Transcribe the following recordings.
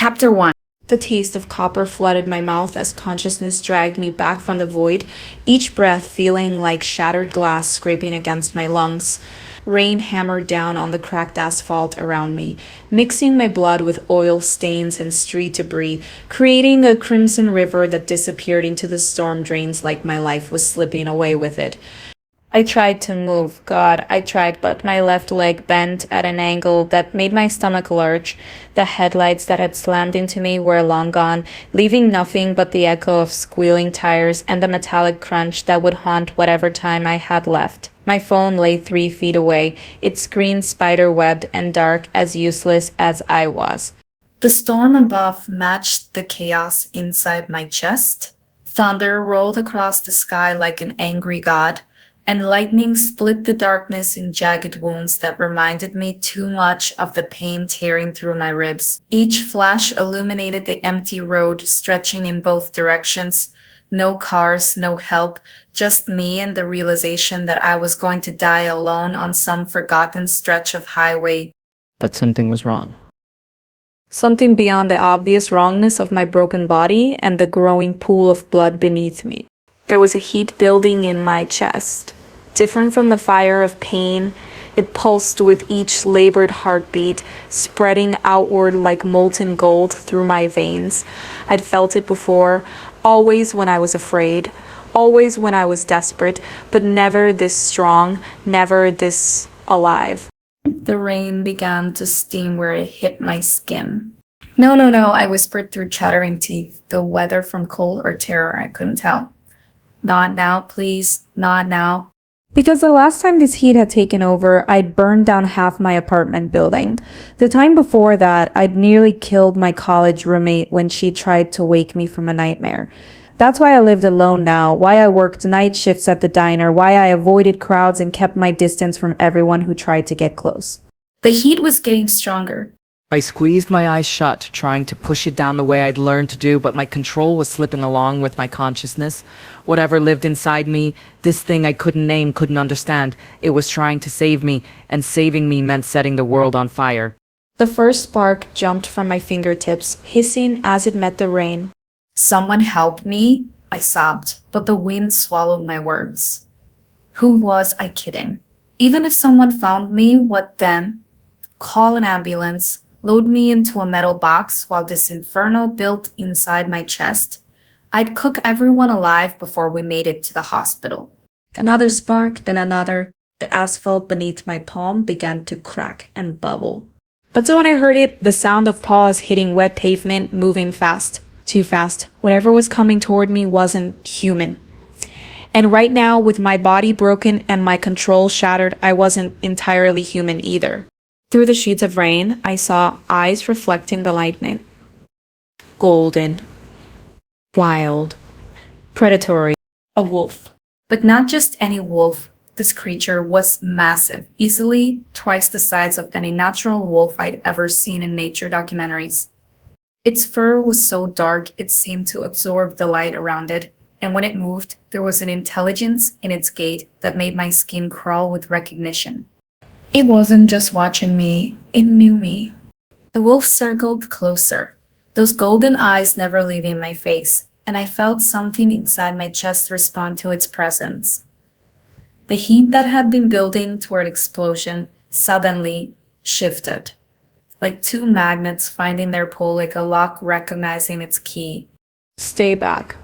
Chapter 1. The taste of copper flooded my mouth as consciousness dragged me back from the void, each breath feeling like shattered glass scraping against my lungs. Rain hammered down on the cracked asphalt around me, mixing my blood with oil stains and street debris, creating a crimson river that disappeared into the storm drains like my life was slipping away with it. I tried to move, God, I tried, but my left leg bent at an angle that made my stomach lurch. The headlights that had slammed into me were long gone, leaving nothing but the echo of squealing tires and the metallic crunch that would haunt whatever time I had left. My phone lay 3 feet away, its screen spider-webbed and dark, as useless as I was. The storm above matched the chaos inside my chest. Thunder rolled across the sky like an angry god, and lightning split the darkness in jagged wounds that reminded me too much of the pain tearing through my ribs. Each flash illuminated the empty road stretching in both directions. No cars, no help, just me and the realization that I was going to die alone on some forgotten stretch of highway. But something was wrong. Something beyond the obvious wrongness of my broken body and the growing pool of blood beneath me. There was a heat building in my chest. Different from the fire of pain, it pulsed with each labored heartbeat, spreading outward like molten gold through my veins. I'd felt it before, always when I was afraid, always when I was desperate, but never this strong, never this alive. The rain began to steam where it hit my skin. No, I whispered through chattering teeth, the weather from cold or terror, I couldn't tell. Not now, please, not now. Because the last time this heat had taken over, I'd burned down half my apartment building. The time before that, I'd nearly killed my college roommate when she tried to wake me from a nightmare. That's why I lived alone now, why I worked night shifts at the diner, why I avoided crowds and kept my distance from everyone who tried to get close. The heat was getting stronger. I squeezed my eyes shut, trying to push it down the way I'd learned to do, but my control was slipping along with my consciousness. Whatever lived inside me, this thing I couldn't name, couldn't understand, it was trying to save me, and saving me meant setting the world on fire. The first spark jumped from my fingertips, hissing as it met the rain. Someone help me, I sobbed, but the wind swallowed my words. Who was I kidding? Even if someone found me, what then? Call an ambulance. Load me into a metal box while this inferno built inside my chest. I'd cook everyone alive before we made it to the hospital. Another spark, then another. The asphalt beneath my palm began to crack and bubble. But so when I heard it, the sound of paws hitting wet pavement, moving fast, too fast. Whatever was coming toward me wasn't human. And right now, with my body broken and my control shattered, I wasn't entirely human either. Through the sheets of rain, I saw eyes reflecting the lightning. Golden. Wild. Predatory. A wolf. But not just any wolf. This creature was massive, easily twice the size of any natural wolf I'd ever seen in nature documentaries. Its fur was so dark it seemed to absorb the light around it, and when it moved, there was an intelligence in its gait that made my skin crawl with recognition. It wasn't just watching me, it knew me. The wolf circled closer, those golden eyes never leaving my face, and I felt something inside my chest respond to its presence. The heat that had been building toward explosion suddenly shifted, like two magnets finding their pull, like a lock recognizing its key. Stay back.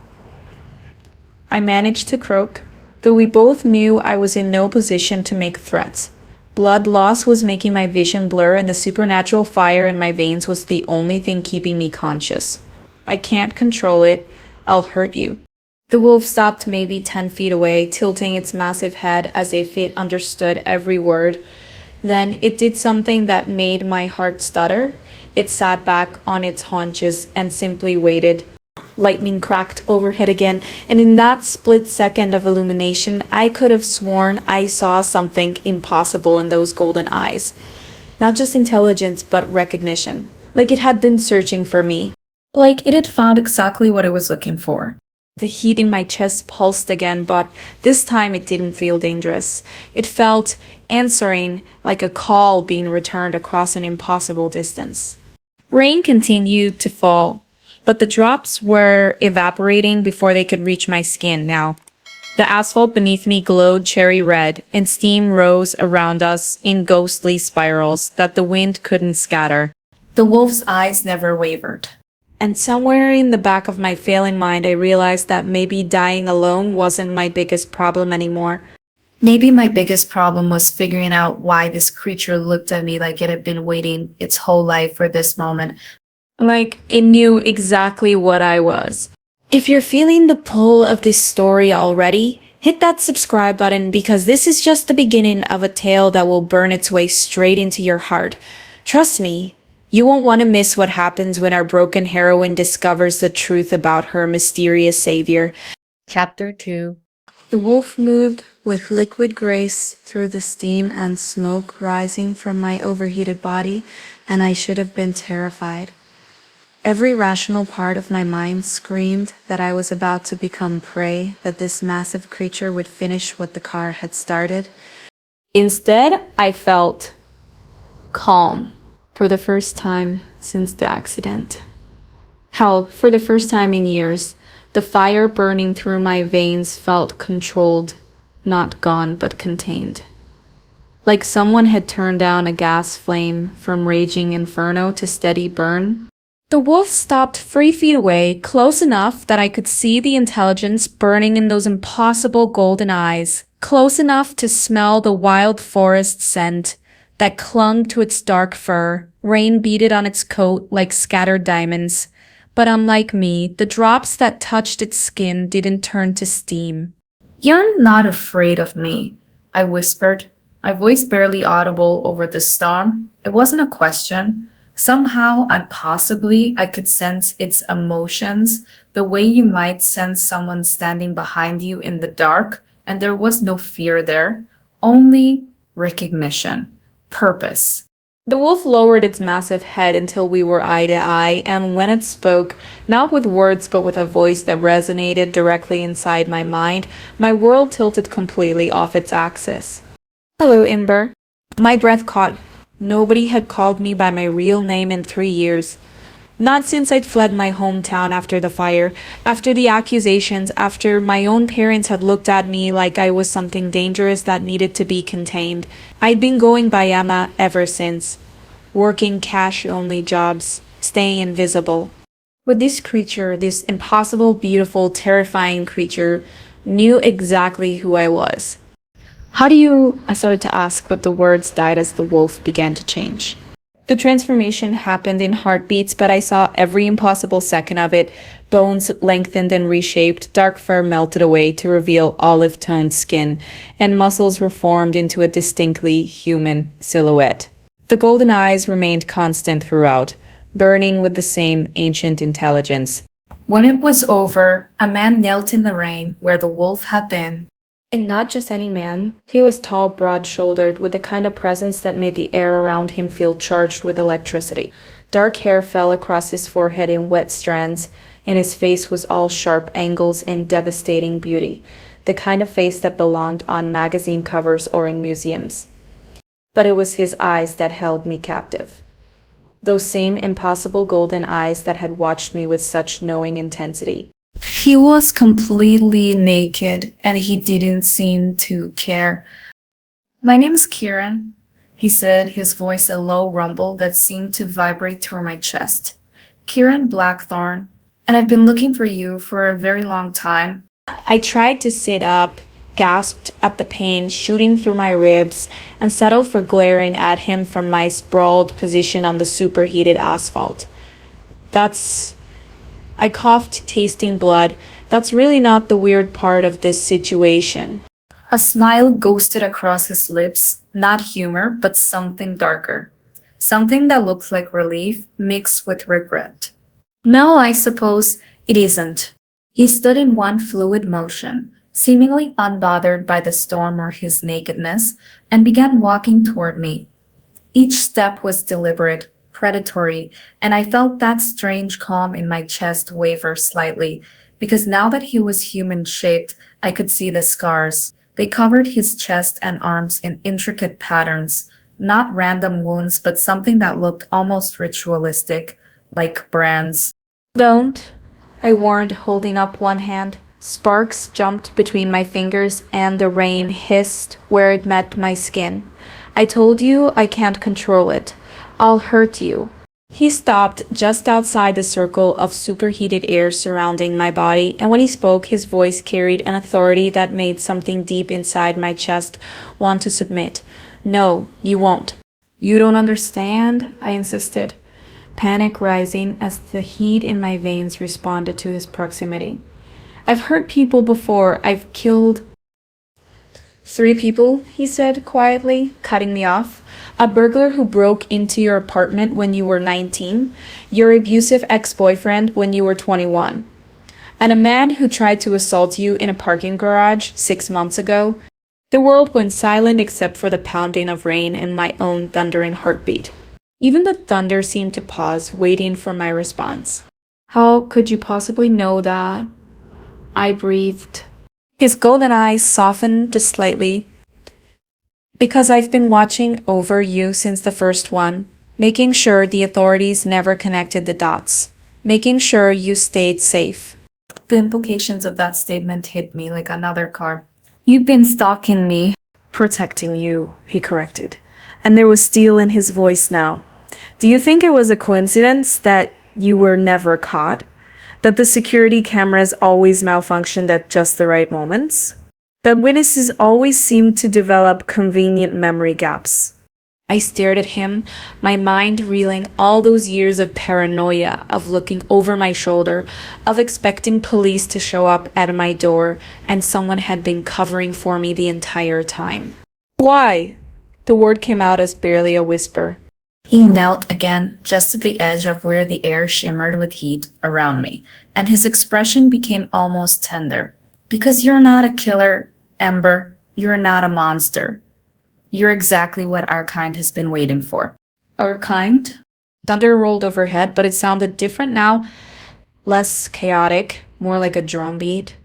I managed to croak, though we both knew I was in no position to make threats. Blood loss was making my vision blur, and the supernatural fire in my veins was the only thing keeping me conscious. I can't control it. I'll hurt you. The wolf stopped maybe 10 feet away, tilting its massive head as if it understood every word. Then it did something that made my heart stutter. It sat back on its haunches and simply waited. Lightning cracked overhead again, and in that split second of illumination, I could have sworn I saw something impossible in those golden eyes. Not just intelligence, but recognition. Like it had been searching for me. Like it had found exactly what it was looking for. The heat in my chest pulsed again, but this time it didn't feel dangerous. It felt answering, like a call being returned across an impossible distance. Rain continued to fall, but the drops were evaporating before they could reach my skin now. The asphalt beneath me glowed cherry red, and steam rose around us in ghostly spirals that the wind couldn't scatter. The wolf's eyes never wavered. And somewhere in the back of my failing mind, I realized that maybe dying alone wasn't my biggest problem anymore. Maybe my biggest problem was figuring out why this creature looked at me like it had been waiting its whole life for this moment. Like, it knew exactly what I was. If you're feeling the pull of this story already, hit that subscribe button because this is just the beginning of a tale that will burn its way straight into your heart. Trust me, you won't want to miss what happens when our broken heroine discovers the truth about her mysterious savior. Chapter 2. The wolf moved with liquid grace through the steam and smoke rising from my overheated body, and I should have been terrified. Every rational part of my mind screamed that I was about to become prey, that this massive creature would finish what the car had started. Instead, I felt calm for the first time since the accident. Hell, for the first time in years, the fire burning through my veins felt controlled, not gone, but contained. Like someone had turned down a gas flame from raging inferno to steady burn. The wolf stopped 3 feet away, close enough that I could see the intelligence burning in those impossible golden eyes, close enough to smell the wild forest scent that clung to its dark fur. Rain beaded on its coat like scattered diamonds. But unlike me, the drops that touched its skin didn't turn to steam. You're not afraid of me, I whispered, my voice barely audible over the storm. It wasn't a question. Somehow, impossibly, I could sense its emotions, the way you might sense someone standing behind you in the dark, and there was no fear there, only recognition, purpose. The wolf lowered its massive head until we were eye to eye, and when it spoke, not with words but with a voice that resonated directly inside my mind, my world tilted completely off its axis. "Hello, Ember." My breath caught. Nobody had called me by my real name in 3 years. Not since I'd fled my hometown after the fire, after the accusations, after my own parents had looked at me like I was something dangerous that needed to be contained. I'd been going by Emma ever since, working cash-only jobs, staying invisible. But this creature, this impossible, beautiful, terrifying creature, knew exactly who I was. "How do you—" I started to ask, but the words died as the wolf began to change. The transformation happened in heartbeats, but I saw every impossible second of it. Bones lengthened and reshaped, dark fur melted away to reveal olive-toned skin, and muscles were formed into a distinctly human silhouette. The golden eyes remained constant throughout, burning with the same ancient intelligence. When it was over, a man knelt in the rain where the wolf had been. And not just any man. He was tall, broad-shouldered, with the kind of presence that made the air around him feel charged with electricity. Dark hair fell across his forehead in wet strands, and his face was all sharp angles and devastating beauty, the kind of face that belonged on magazine covers or in museums. But it was his eyes that held me captive. Those same impossible golden eyes that had watched me with such knowing intensity. He was completely naked and he didn't seem to care. "My name's Kieran," he said, his voice a low rumble that seemed to vibrate through my chest. "Kieran Blackthorn, and I've been looking for you for a very long time." I tried to sit up, gasped at the pain shooting through my ribs, and settled for glaring at him from my sprawled position on the superheated asphalt. I coughed, tasting blood. "That's really not the weird part of this situation." A smile ghosted across his lips, not humor, but something darker. Something that looked like relief mixed with regret. "No, I suppose it isn't." He stood in one fluid motion, seemingly unbothered by the storm or his nakedness, and began walking toward me. Each step was deliberate, predatory, and I felt that strange calm in my chest waver slightly, because now that he was human-shaped, I could see the scars. They covered his chest and arms in intricate patterns, not random wounds, but something that looked almost ritualistic, like brands. Don't, I warned, holding up one hand. Sparks jumped between my fingers and the rain hissed where it met my skin. I told you I can't control it. I'll hurt you. He stopped just outside the circle of superheated air surrounding my body, and when he spoke, his voice carried an authority that made something deep inside my chest want to submit. No, you won't. You don't understand, I insisted, panic rising as the heat in my veins responded to his proximity. I've hurt people before. I've killed 3 people, he said quietly, cutting me off. A burglar who broke into your apartment when you were 19, your abusive ex-boyfriend when you were 21, and a man who tried to assault you in a parking garage 6 months ago. The world went silent except for the pounding of rain and my own thundering heartbeat. Even the thunder seemed to pause, waiting for my response. How could you possibly know that? I breathed. His golden eyes softened just slightly. Because I've been watching over you since the first one, making sure the authorities never connected the dots, making sure you stayed safe. The implications of that statement hit me like another car. You've been stalking me. Protecting you, he corrected. And there was steel in his voice now. Do you think it was a coincidence that you were never caught? That the security cameras always malfunctioned at just the right moments? That witnesses always seemed to develop convenient memory gaps? I stared at him, my mind reeling all those years of paranoia, of looking over my shoulder, of expecting police to show up at my door, and someone had been covering for me the entire time. Why? The word came out as barely a whisper. He knelt again, just at the edge of where the air shimmered with heat around me, and his expression became almost tender. Because you're not a killer, Ember. You're not a monster. You're exactly what our kind has been waiting for. Our kind? Thunder rolled overhead, but it sounded different now. Less chaotic, more like a drumbeat,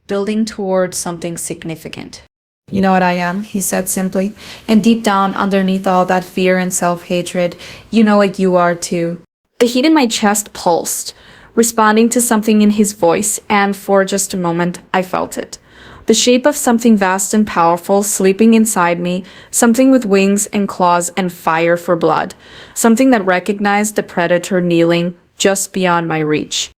building towards something significant. You know what I am, he said simply. And deep down, underneath all that fear and self-hatred, you know what you are too. The heat in my chest pulsed, responding to something in his voice, and for just a moment, I felt it. The shape of something vast and powerful sleeping inside me, something with wings and claws and fire for blood, something that recognized the predator kneeling just beyond my reach.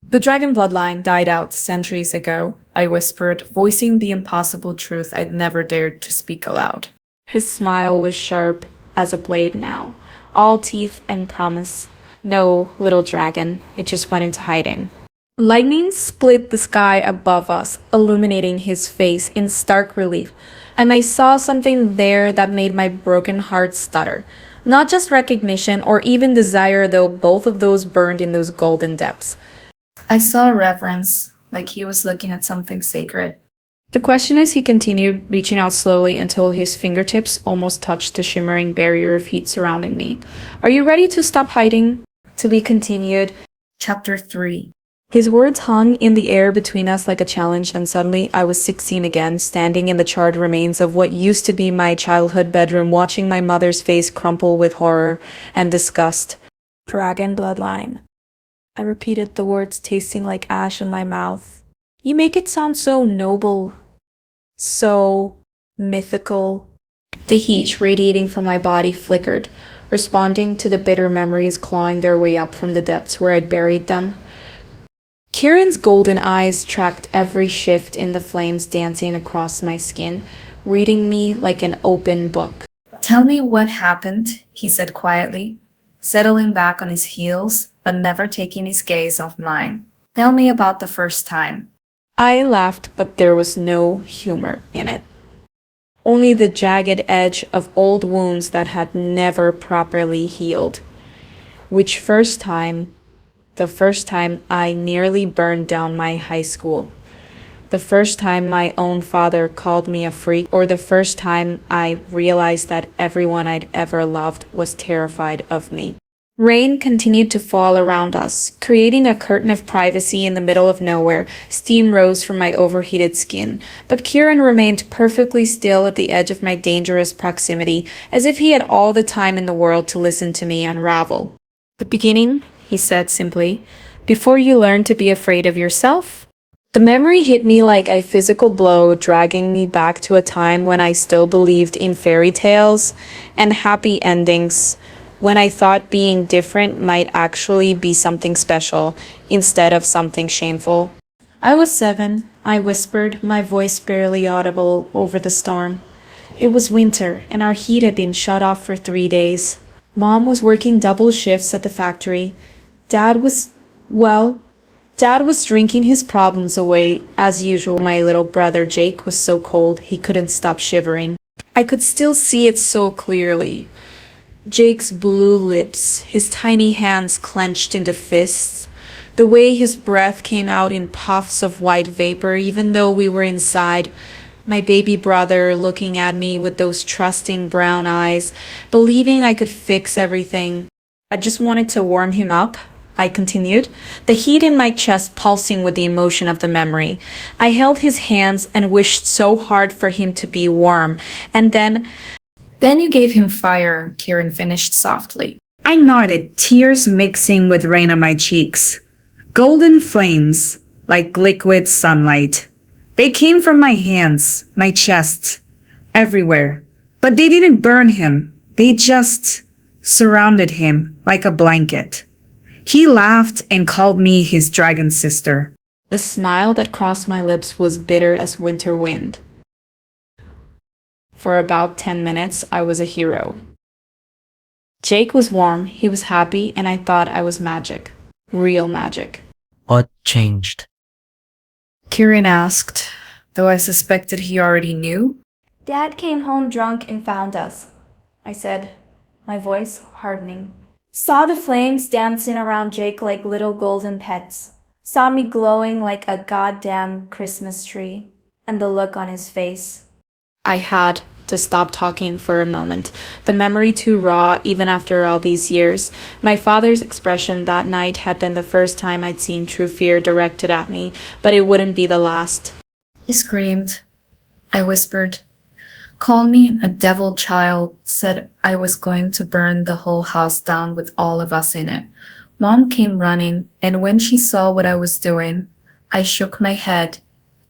The dragon bloodline died out centuries ago, I whispered, voicing the impossible truth I'd never dared to speak aloud. His smile was sharp as a blade now, all teeth and promise. No, little dragon, it just went into hiding. Lightning split the sky above us, illuminating his face in stark relief, and I saw something there that made my broken heart stutter. Not just recognition or even desire, though both of those burned in those golden depths. I saw reverence, like he was looking at something sacred. The question is, he continued, reaching out slowly until his fingertips almost touched the shimmering barrier of heat surrounding me. Are you ready to stop hiding? To be continued. Chapter 3. His words hung in the air between us like a challenge, and suddenly I was 16 again, standing in the charred remains of what used to be my childhood bedroom, watching my mother's face crumple with horror and disgust. Dragon bloodline. I repeated the words, tasting like ash in my mouth. You make it sound so noble, so mythical. The heat radiating from my body flickered, responding to the bitter memories clawing their way up from the depths where I'd buried them. Kieran's golden eyes tracked every shift in the flames dancing across my skin, reading me like an open book. Tell me what happened, he said quietly, settling back on his heels, but never taking his gaze off mine. Tell me about the first time. I laughed, but there was no humor in it. Only the jagged edge of old wounds that had never properly healed. Which first time? The first time I nearly burned down my high school. The first time my own father called me a freak, or the first time I realized that everyone I'd ever loved was terrified of me. Rain continued to fall around us, creating a curtain of privacy in the middle of nowhere. Steam rose from my overheated skin, but Kieran remained perfectly still at the edge of my dangerous proximity, as if he had all the time in the world to listen to me unravel. The beginning, he said simply, before you learn to be afraid of yourself. The memory hit me like a physical blow, dragging me back to a time when I still believed in fairy tales and happy endings, when I thought being different might actually be something special instead of something shameful. I was 7, I whispered, my voice barely audible over the storm. It was winter, and our heat had been shut off for 3 days. Mom was working double shifts at the factory. Well, Dad was drinking his problems away. As usual, my little brother Jake was so cold he couldn't stop shivering. I could still see it so clearly. Jake's blue lips, his tiny hands clenched into fists, the way his breath came out in puffs of white vapor even though we were inside, my baby brother looking at me with those trusting brown eyes, believing I could fix everything. I just wanted to warm him up, I continued, the heat in my chest pulsing with the emotion of the memory. I held his hands and wished so hard for him to be warm, and then Then you gave him fire, Kieran finished softly. I nodded, tears mixing with rain on my cheeks. Golden flames, like liquid sunlight. They came from my hands, my chest, everywhere. But they didn't burn him. They just surrounded him like a blanket. He laughed and called me his dragon sister. the smile that crossed my lips was bitter as winter wind. For about 10 minutes, I was a hero. Jake was warm, he was happy, and I thought I was magic. Real magic. What changed? Kieran asked, though I suspected he already knew. Dad came home drunk and found us, I said, my voice hardening. Saw the flames dancing around Jake like little golden pets. Saw me glowing like a goddamn Christmas tree. And the look on his face. I had to stop talking for a moment. The memory too raw, even after all these years. My father's expression that night had been the first time I'd seen true fear directed at me, but it wouldn't be the last. He screamed. I whispered. Called me a devil child, said I was going to burn the whole house down with all of us in it. Mom came running, and when she saw what I was doing, I shook my head.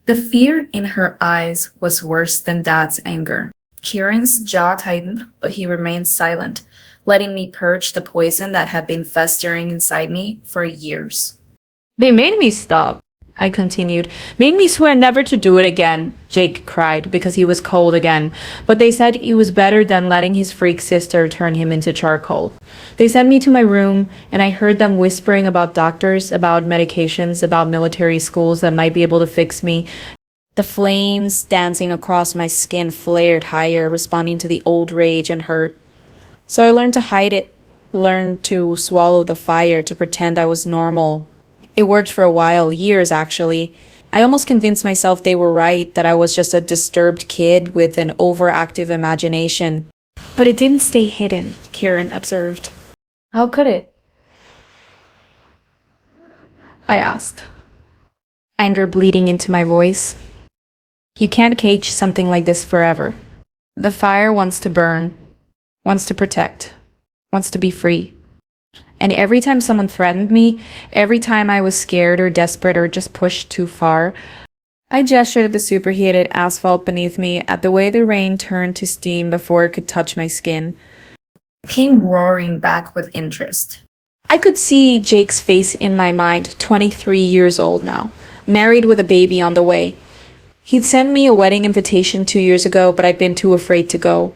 The fear in her eyes was worse than Dad's anger. Kieran's jaw tightened, but he remained silent, letting me purge the poison that had been festering inside me for years. They made me stop, I continued. Made me swear never to do it again, Jake cried, because he was cold again. But they said it was better than letting his freak sister turn him into charcoal. They sent me to my room, and I heard them whispering about doctors, about medications, about military schools that might be able to fix me. The flames dancing across my skin flared higher, responding to the old rage and hurt. So I learned to hide it, learned to swallow the fire, to pretend I was normal. It worked for a while, years actually. I almost convinced myself they were right, that I was just a disturbed kid with an overactive imagination. But it didn't stay hidden, Kieran observed. How could it? I asked, anger bleeding into my voice. You can't cage something like this forever. The fire wants to burn, wants to protect, wants to be free. And every time someone threatened me, every time I was scared or desperate or just pushed too far, I gestured at the superheated asphalt beneath me, at the way the rain turned to steam before it could touch my skin. Came roaring back with interest. I could see Jake's face in my mind, 23 years old now, married with a baby on the way. He'd sent me a wedding invitation 2 years ago, but I'd been too afraid to go.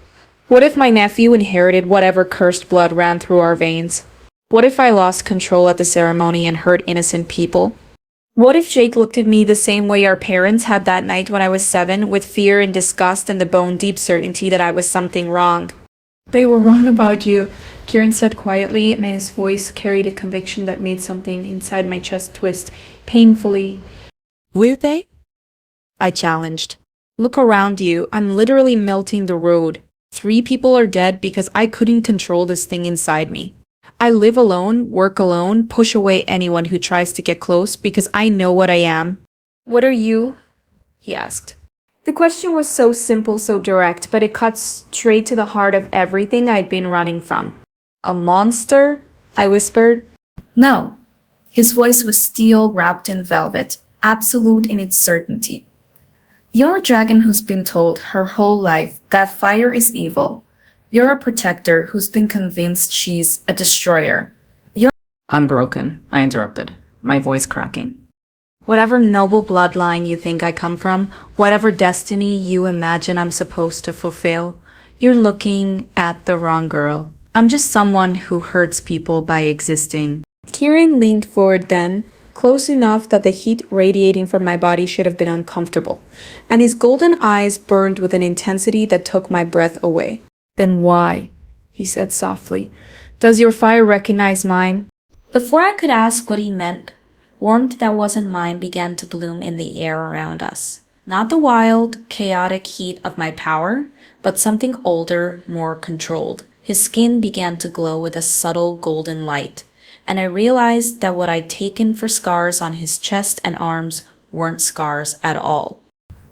What if my nephew inherited whatever cursed blood ran through our veins? What if I lost control at the ceremony and hurt innocent people? What if Jake looked at me the same way our parents had that night when I was 7, with fear and disgust and the bone-deep certainty that I was something wrong? They were wrong about you, Kieran said quietly, and his voice carried a conviction that made something inside my chest twist, painfully. Were they? I challenged. Look around you, I'm literally melting the road. 3 people are dead because I couldn't control this thing inside me. I live alone, work alone, push away anyone who tries to get close because I know what I am. What are you? He asked. The question was so simple, so direct, but it cut straight to the heart of everything I'd been running from. A monster? I whispered. No. His voice was steel wrapped in velvet, absolute in its certainty. You're a dragon who's been told her whole life that fire is evil. You're a protector who's been convinced she's a destroyer. I'm broken, I interrupted, my voice cracking. Whatever noble bloodline you think I come from, whatever destiny you imagine I'm supposed to fulfill, you're looking at the wrong girl. I'm just someone who hurts people by existing. Kieran leaned forward then, close enough that the heat radiating from my body should have been uncomfortable, and his golden eyes burned with an intensity that took my breath away. Then why? He said softly. Does your fire recognize mine? Before I could ask what he meant, warmth that wasn't mine began to bloom in the air around us. Not the wild, chaotic heat of my power, but something older, more controlled. His skin began to glow with a subtle golden light, and I realized that what I'd taken for scars on his chest and arms weren't scars at all.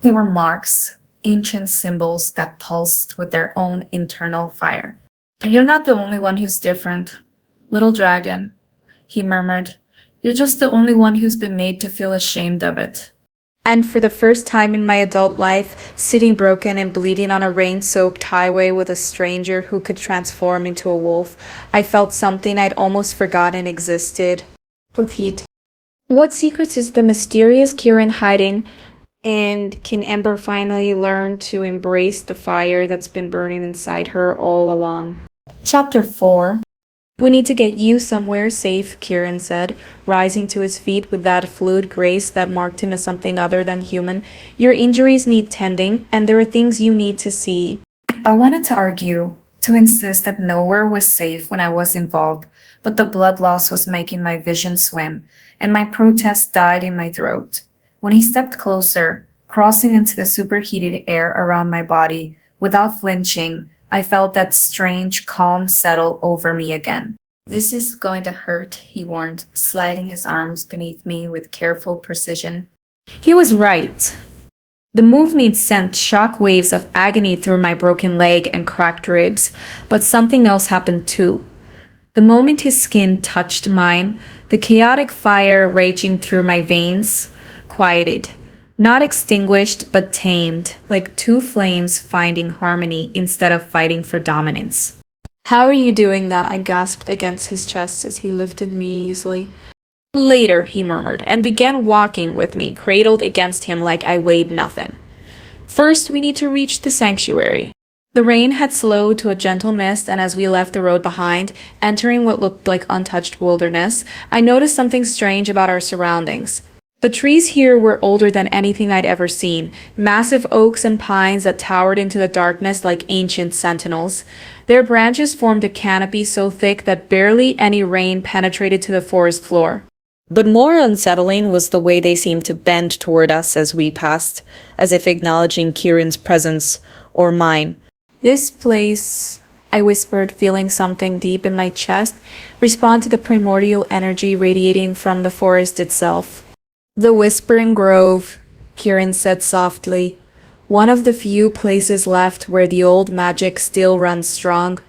They were marks, ancient symbols that pulsed with their own internal fire. And you're not the only one who's different. Little dragon, he murmured. You're just the only one who's been made to feel ashamed of it. And for the first time in my adult life, sitting broken and bleeding on a rain-soaked highway with a stranger who could transform into a wolf, I felt something I'd almost forgotten existed. Repeat. What secrets is the mysterious Kieran hiding? And can Ember finally learn to embrace the fire that's been burning inside her all along? Chapter 4. We need to get you somewhere safe, Kieran said, rising to his feet with that fluid grace that marked him as something other than human. Your injuries need tending, and there are things you need to see. I wanted to argue, to insist that nowhere was safe when I was involved, but the blood loss was making my vision swim, and my protest died in my throat. When he stepped closer, crossing into the superheated air around my body, without flinching, I felt that strange calm settle over me again. This is going to hurt, he warned, sliding his arms beneath me with careful precision. He was right. The movement sent shock waves of agony through my broken leg and cracked ribs, but something else happened too. The moment his skin touched mine, the chaotic fire raging through my veins quieted. Not extinguished, but tamed, like two flames finding harmony instead of fighting for dominance. How are you doing that? I gasped against his chest as he lifted me easily. Later, he murmured, and began walking with me, cradled against him like I weighed nothing. First, we need to reach the sanctuary. The rain had slowed to a gentle mist, and as we left the road behind, entering what looked like untouched wilderness, I noticed something strange about our surroundings. The trees here were older than anything I'd ever seen, massive oaks and pines that towered into the darkness like ancient sentinels. Their branches formed a canopy so thick that barely any rain penetrated to the forest floor. But more unsettling was the way they seemed to bend toward us as we passed, as if acknowledging Kieran's presence or mine. This place, I whispered, feeling something deep in my chest respond to the primordial energy radiating from the forest itself. The Whispering Grove, Kieran said softly, one of the few places left where the old magic still runs strong,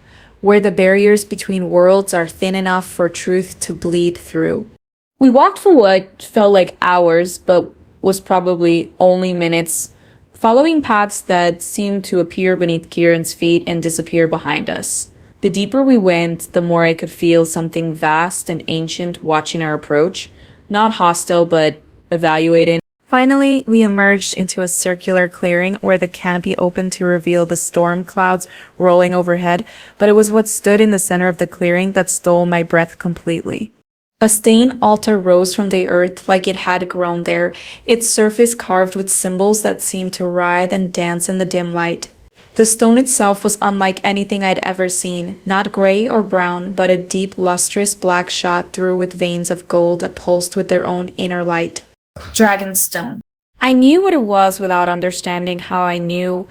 where the barriers between worlds are thin enough for truth to bleed through. We walked for what felt like hours, but was probably only minutes, following paths that seemed to appear beneath Kieran's feet and disappear behind us. The deeper we went, the more I could feel something vast and ancient watching our approach, not hostile, but evaluating. Finally, we emerged into a circular clearing where the canopy opened to reveal the storm clouds rolling overhead, but it was what stood in the center of the clearing that stole my breath completely. A stone altar rose from the earth like it had grown there, its surface carved with symbols that seemed to writhe and dance in the dim light. The stone itself was unlike anything I'd ever seen, not gray or brown, but a deep, lustrous black shot through with veins of gold that pulsed with their own inner light. Dragonstone. I knew what it was without understanding how I knew,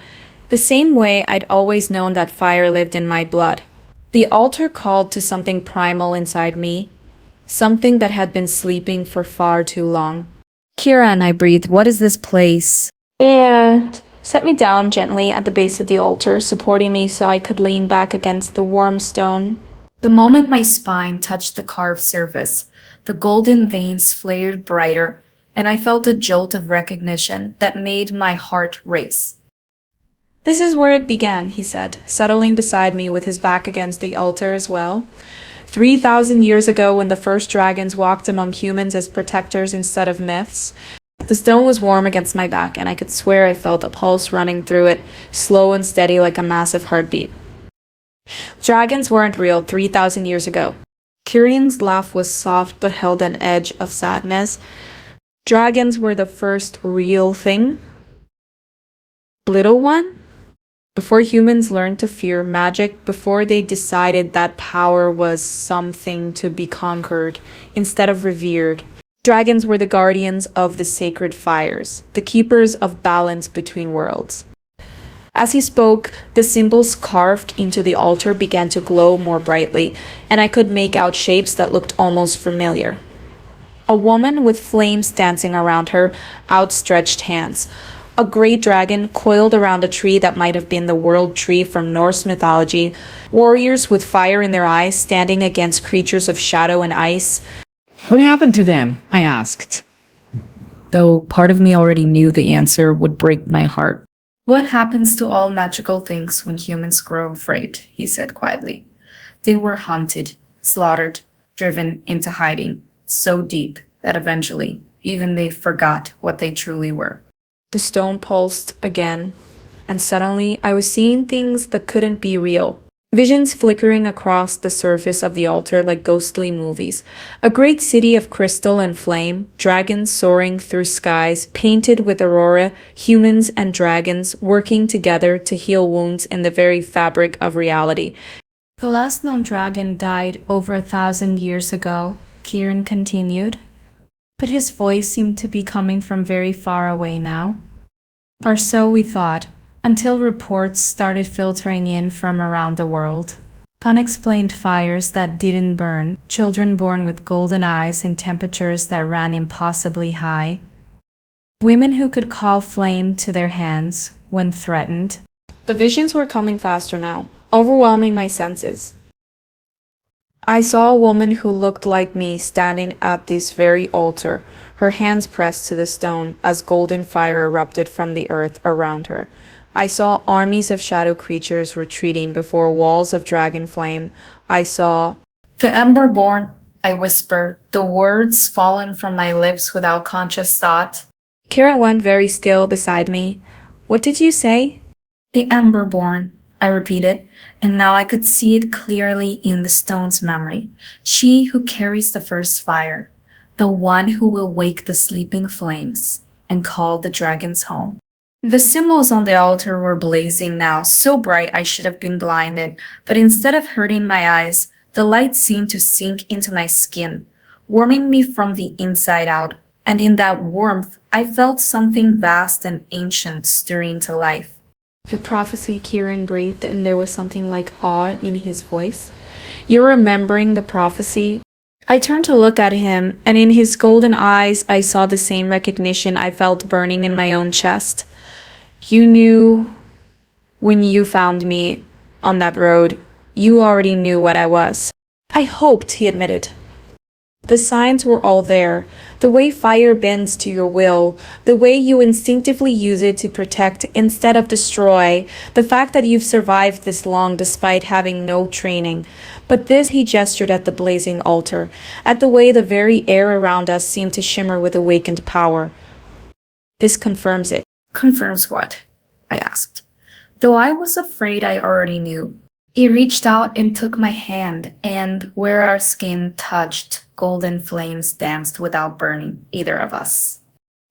the same way I'd always known that fire lived in my blood. The altar called to something primal inside me, something that had been sleeping for far too long. Kieran, I breathed, what is this place? And set me down gently at the base of the altar, supporting me so I could lean back against the warm stone. The moment my spine touched the carved surface, The golden veins flared brighter, and I felt a jolt of recognition that made my heart race. This is where it began, he said, settling beside me with his back against the altar as well. 3,000 years ago, when the first dragons walked among humans as protectors instead of myths, the stone was warm against my back, and I could swear I felt a pulse running through it, slow and steady like a massive heartbeat. Dragons weren't real 3,000 years ago. Kirian's laugh was soft but held an edge of sadness. Dragons were the first real thing. Little one? Before humans learned to fear magic, before they decided that power was something to be conquered instead of revered, dragons were the guardians of the sacred fires, the keepers of balance between worlds. As he spoke, the symbols carved into the altar began to glow more brightly, and I could make out shapes that looked almost familiar. A woman with flames dancing around her outstretched hands. A great dragon coiled around a tree that might have been the world tree from Norse mythology. Warriors with fire in their eyes standing against creatures of shadow and ice. What happened to them? I asked. Though part of me already knew the answer would break my heart. What happens to all magical things when humans grow afraid? He said quietly. They were hunted, slaughtered, driven into hiding, so deep that eventually even they forgot what they truly were. The stone pulsed again, and suddenly I was seeing things that couldn't be real. Visions flickering across the surface of the altar like ghostly movies. A great city of crystal and flame, dragons soaring through skies, painted with aurora, humans and dragons working together to heal wounds in the very fabric of reality. The last known dragon died over 1,000 years ago, Kieran continued. But his voice seemed to be coming from very far away now. Or so we thought, until reports started filtering in from around the world. Unexplained fires that didn't burn, children born with golden eyes in temperatures that ran impossibly high. Women who could call flame to their hands when threatened. The visions were coming faster now, overwhelming my senses. I saw a woman who looked like me standing at this very altar, her hands pressed to the stone as golden fire erupted from the earth around her. I saw armies of shadow creatures retreating before walls of dragon flame. I saw The Emberborn, I whispered, the words fallen from my lips without conscious thought. Kira went very still beside me. What did you say? The Emberborn, I repeated, and now I could see it clearly in the stone's memory. She who carries the first fire, the one who will wake the sleeping flames and call the dragons home. The symbols on the altar were blazing now, so bright I should have been blinded, but instead of hurting my eyes, the light seemed to sink into my skin, warming me from the inside out, and in that warmth, I felt something vast and ancient stirring to life. The prophecy, Kieran breathed, and there was something like awe in his voice. You're remembering the prophecy? I turned to look at him, and in his golden eyes, I saw the same recognition I felt burning in my own chest. You knew when you found me on that road. You already knew what I was. I hoped, he admitted. The signs were all there. The way fire bends to your will, the way you instinctively use it to protect instead of destroy, the fact that you've survived this long despite having no training. But this, he gestured at the blazing altar, at the way the very air around us seemed to shimmer with awakened power. This confirms it. Confirms what? I asked, though I was afraid I already knew. He reached out and took my hand, and where our skin touched, golden flames danced without burning either of us.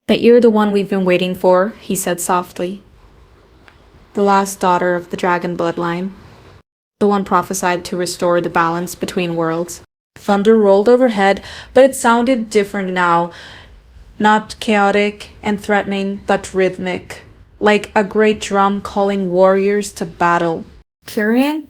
That you're the one we've been waiting for, he said softly. The last daughter of the dragon bloodline. The one prophesied to restore the balance between worlds. Thunder rolled overhead, but it sounded different now. Not chaotic and threatening, but rhythmic. Like a great drum calling warriors to battle. Kirian?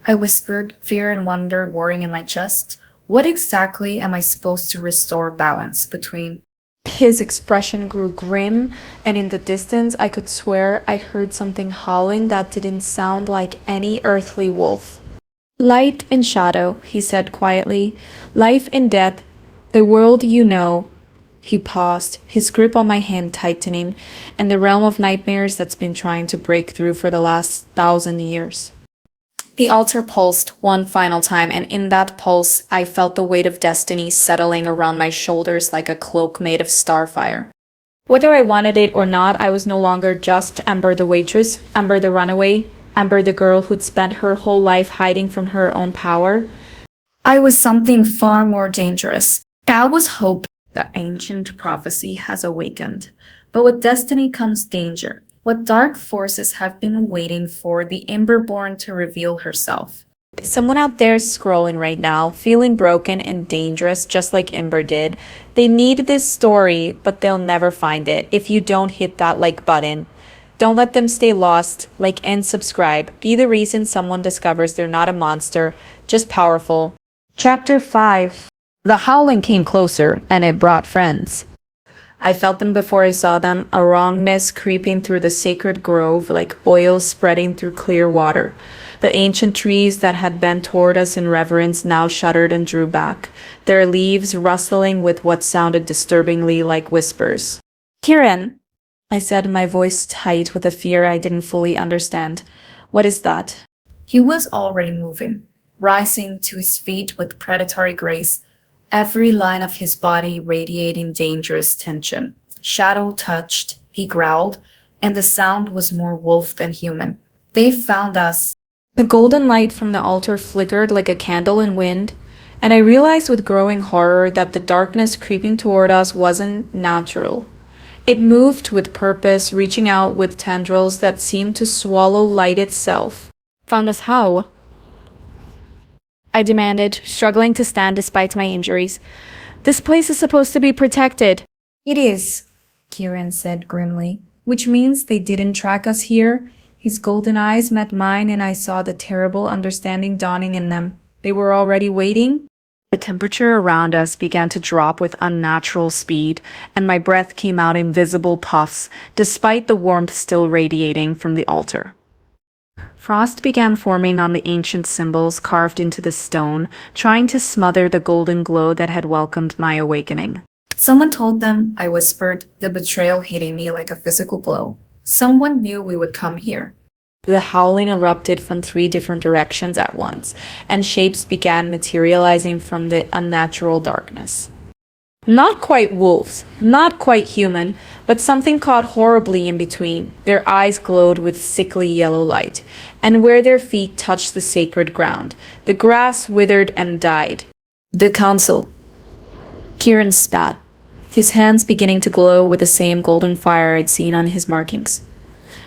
I whispered, fear and wonder warring in my chest. What exactly am I supposed to restore balance between? His expression grew grim, and in the distance I could swear I heard something howling that didn't sound like any earthly wolf. Light and shadow, he said quietly. Life and death, The world you know. He paused, his grip on my hand tightening, and the realm of nightmares that's been trying to break through for the last 1,000 years. The altar pulsed one final time, and in that pulse, I felt the weight of destiny settling around my shoulders like a cloak made of starfire. Whether I wanted it or not, I was no longer just Amber the waitress, Amber the runaway, Amber the girl who'd spent her whole life hiding from her own power. I was something far more dangerous. I was hope. The ancient prophecy has awakened. But with destiny comes danger. What dark forces have been waiting for the Emberborn to reveal herself? Someone out there scrolling right now, feeling broken and dangerous just like Ember did. They need this story, but they'll never find it if you don't hit that like button. Don't let them stay lost. Like and subscribe. Be the reason someone discovers they're not a monster, just powerful. Chapter 5. The howling came closer, and it brought friends. I felt them before I saw them, a wrongness creeping through the sacred grove like oil spreading through clear water. The ancient trees that had bent toward us in reverence now shuddered and drew back, their leaves rustling with what sounded disturbingly like whispers. Kieran, I said, my voice tight with a fear I didn't fully understand. What is that? He was already moving, rising to his feet with predatory grace, every line of his body radiating dangerous tension. Shadow touched, he growled, and the sound was more wolf than human. They found us. The golden light from the altar flickered like a candle in wind, and I realized with growing horror that the darkness creeping toward us wasn't natural. It moved with purpose, reaching out with tendrils that seemed to swallow light itself. found us how? I demanded, struggling to stand despite my injuries. This place is supposed to be protected. It is, Kieran said grimly, which means they didn't track us here. His golden eyes met mine and I saw the terrible understanding dawning in them. They were already waiting. The temperature around us began to drop with unnatural speed, and my breath came out in visible puffs, despite the warmth still radiating from the altar. Frost began forming on the ancient symbols carved into the stone, trying to smother the golden glow that had welcomed my awakening. Someone told them, I whispered, the betrayal hitting me like a physical blow. Someone knew we would come here. The howling erupted from 3 different directions at once, and shapes began materializing from the unnatural darkness. Not quite wolves, not quite human, but something caught horribly in between. Their eyes glowed with sickly yellow light, and where their feet touched the sacred ground, the grass withered and died. The council. Kieran spat, his hands beginning to glow with the same golden fire I'd seen on his markings.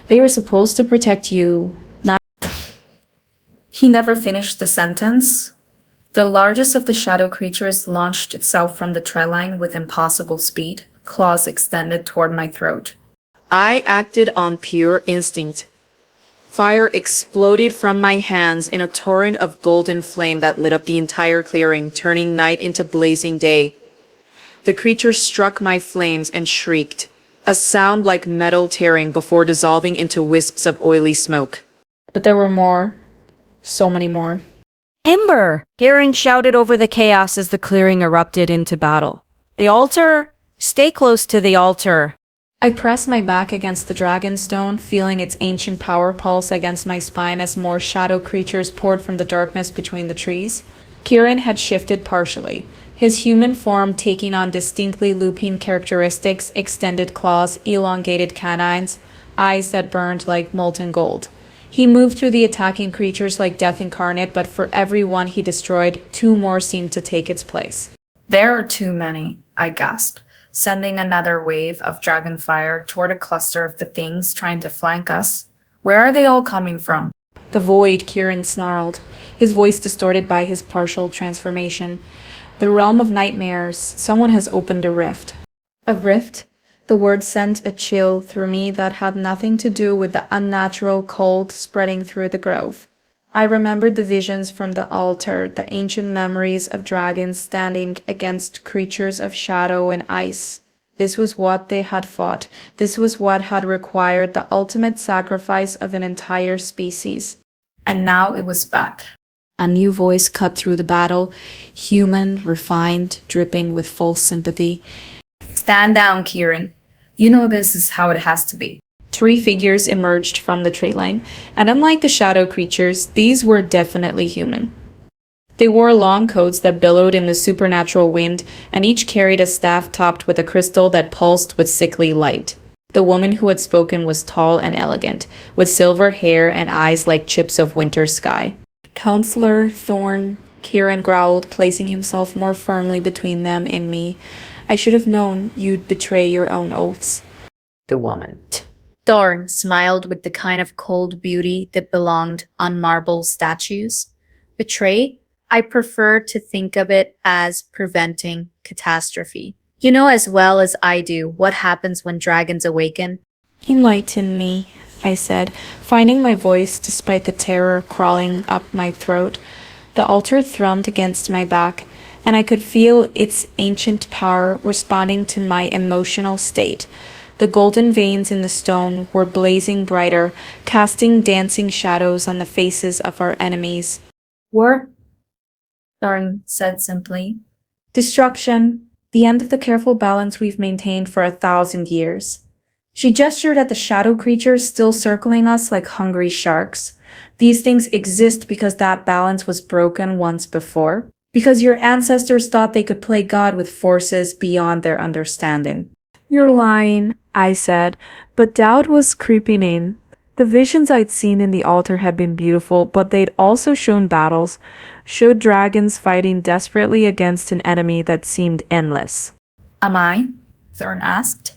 They were supposed to protect you, not... He never finished the sentence. The largest of the shadow creatures launched itself from the treadline with impossible speed, claws extended toward my throat. I acted on pure instinct. Fire exploded from my hands in a torrent of golden flame that lit up the entire clearing, turning night into blazing day. The creature struck my flames and shrieked, a sound like metal tearing before dissolving into wisps of oily smoke. But there were more. So many more. Ember! Kieran shouted over the chaos as the clearing erupted into battle. The altar? Stay close to the altar. I pressed my back against the dragon stone, feeling its ancient power pulse against my spine as more shadow creatures poured from the darkness between the trees. Kieran had shifted partially, his human form taking on distinctly looping characteristics, extended claws, elongated canines, eyes that burned like molten gold. He moved through the attacking creatures like death incarnate, but for every one he destroyed, 2 more seemed to take its place. There are too many, I gasped, sending another wave of dragon fire toward a cluster of the things trying to flank us. Where are they all coming from? The void, Kieran snarled, his voice distorted by his partial transformation. The realm of nightmares. Someone has opened a rift. A rift? The word sent a chill through me that had nothing to do with the unnatural cold spreading through the grove. I remembered the visions from the altar, the ancient memories of dragons standing against creatures of shadow and ice. This was what they had fought. This was what had required the ultimate sacrifice of an entire species. And now it was back. A new voice cut through the battle, human, refined, dripping with full sympathy. Stand down, Kieran. You know this is how it has to be. 3 figures emerged from the tree line, and unlike the shadow creatures, these were definitely human. They wore long coats that billowed in the supernatural wind, and each carried a staff topped with a crystal that pulsed with sickly light. The woman who had spoken was tall and elegant, with silver hair and eyes like chips of winter sky. Counselor Thorn, Kieran growled, placing himself more firmly between them and me. I should have known you'd betray your own oaths. The woman. Thorn smiled with the kind of cold beauty that belonged on marble statues. Betray? I prefer to think of it as preventing catastrophe. You know as well as I do what happens when dragons awaken. Enlighten me, I said, finding my voice despite the terror crawling up my throat. The altar thrummed against my back, and I could feel its ancient power responding to my emotional state. The golden veins in the stone were blazing brighter, casting dancing shadows on the faces of our enemies. War? Thorn said simply. Destruction, the end of the careful balance we've maintained for 1,000 years. She gestured at the shadow creatures still circling us like hungry sharks. These things exist because that balance was broken once before. Because your ancestors thought they could play God with forces beyond their understanding. You're lying, I said, but doubt was creeping in. The visions I'd seen in the altar had been beautiful, but they'd also shown battles, showed dragons fighting desperately against an enemy that seemed endless. Am I? Thorn asked.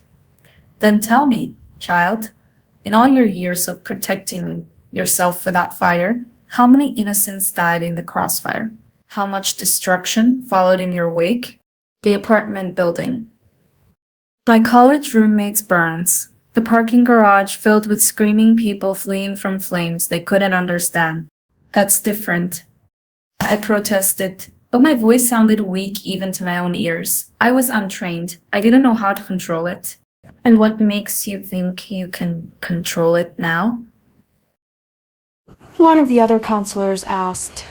Then tell me, child, in all your years of protecting yourself for that fire, how many innocents died in the crossfire? How much destruction followed in your wake? The apartment building. My college roommate's burns. The parking garage filled with screaming people fleeing from flames they couldn't understand. That's different. I protested, but my voice sounded weak even to my own ears. I was untrained. I didn't know how to control it. And what makes you think you can control it now? One of the other counselors asked.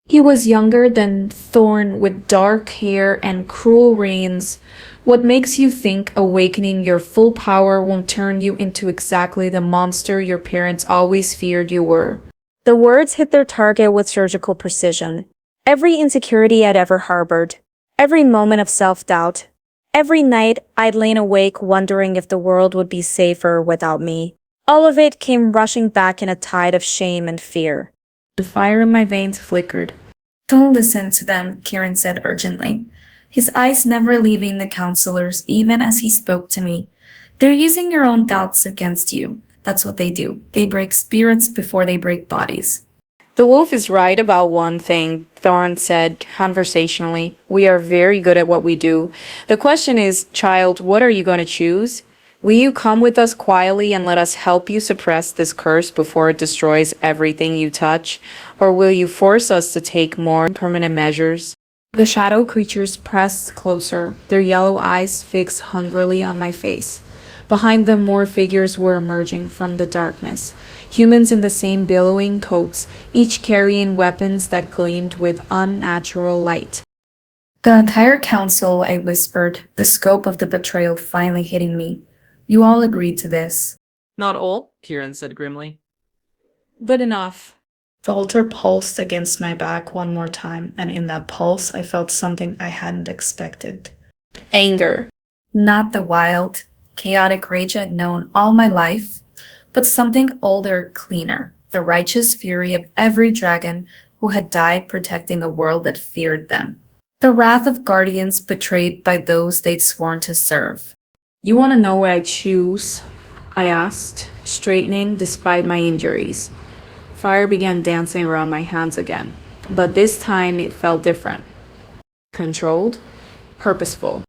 He was younger than Thorn with dark hair and cruel reins. What makes you think awakening your full power won't turn you into exactly the monster your parents always feared you were? The words hit their target with surgical precision. Every insecurity I'd ever harbored, every moment of self-doubt, every night I'd lain awake wondering if the world would be safer without me. All of it came rushing back in a tide of shame and fear. The fire in my veins flickered. Don't listen to them, Kieran said urgently, his eyes never leaving the counselors even as he spoke to me. They're using your own doubts against you. That's what they do. They break spirits before they break bodies. The wolf is right about one thing, Thorn said conversationally. We are very good at what we do. The question is, child, what are you going to choose? Will you come with us quietly and let us help you suppress this curse before it destroys everything you touch? Or will you force us to take more permanent measures? The shadow creatures pressed closer, their yellow eyes fixed hungrily on my face. Behind them, more figures were emerging from the darkness. Humans in the same billowing coats, each carrying weapons that gleamed with unnatural light. The entire council, I whispered, the scope of the betrayal finally hitting me. You all agreed to this. Not all, Kieran said grimly. But enough. The altar pulsed against my back one more time, and in that pulse I felt something I hadn't expected. Anger. Not the wild, chaotic rage I'd known all my life, but something older, cleaner, the righteous fury of every dragon who had died protecting a world that feared them. The wrath of guardians betrayed by those they'd sworn to serve. You want to know what I choose? I asked, straightening despite my injuries. Fire began dancing around my hands again, but this time it felt different. Controlled, purposeful.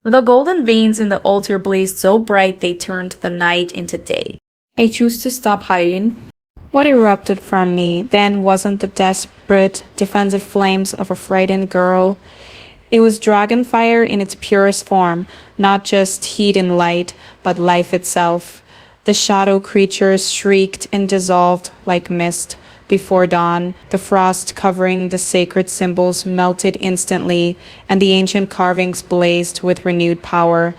The golden veins in the altar blazed so bright they turned the night into day. I chose to stop hiding. What erupted from me then wasn't the desperate, defensive flames of a frightened girl. It was dragon fire in its purest form, not just heat and light, but life itself. The shadow creatures shrieked and dissolved like mist, Before dawn, the frost covering the sacred symbols melted instantly, and the ancient carvings blazed with renewed power.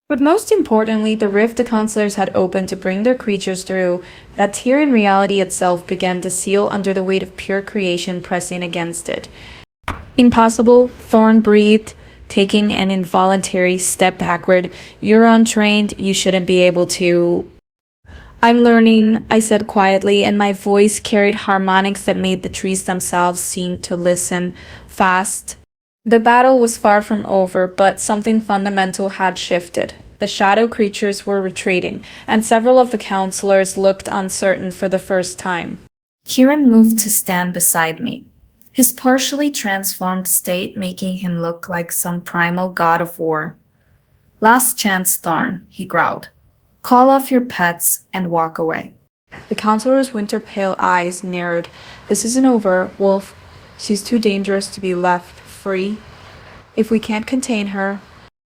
But most importantly, the rift the counselors had opened to bring their creatures through, that here in reality itself began to seal under the weight of pure creation pressing against it. Impossible, Thorn breathed, taking an involuntary step backward. You're untrained, you shouldn't be able to. I'm learning, I said quietly, and my voice carried harmonics that made the trees themselves seem to listen. Fast. The battle was far from over, but something fundamental had shifted. The shadow creatures were retreating, and several of the counselors looked uncertain for the first time. Kieran moved to stand beside me, his partially transformed state making him look like some primal god of war. Last chance, Thorn, he growled. Call off your pets and walk away. The counselor's winter-pale eyes narrowed. This isn't over, Wolf. She's too dangerous to be left free. If we can't contain her.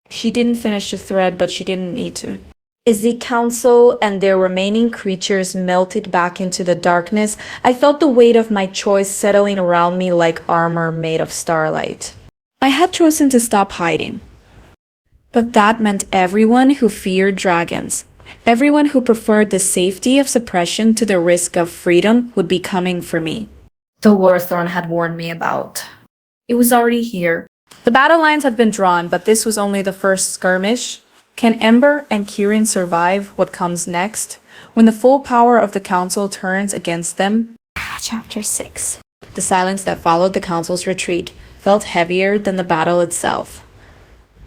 She didn't finish the thread, but she didn't need to. As the council and their remaining creatures melted back into the darkness, I felt the weight of my choice settling around me like armor made of starlight. I had chosen to stop hiding. But that meant everyone who feared dragons, everyone who preferred the safety of suppression to the risk of freedom would be coming for me. The war Thorn had warned me about. It was already here. The battle lines had been drawn, but this was only the first skirmish. Can Ember and Kieran survive what comes next? When the full power of the council turns against them? Chapter 6. The silence that followed the council's retreat felt heavier than the battle itself.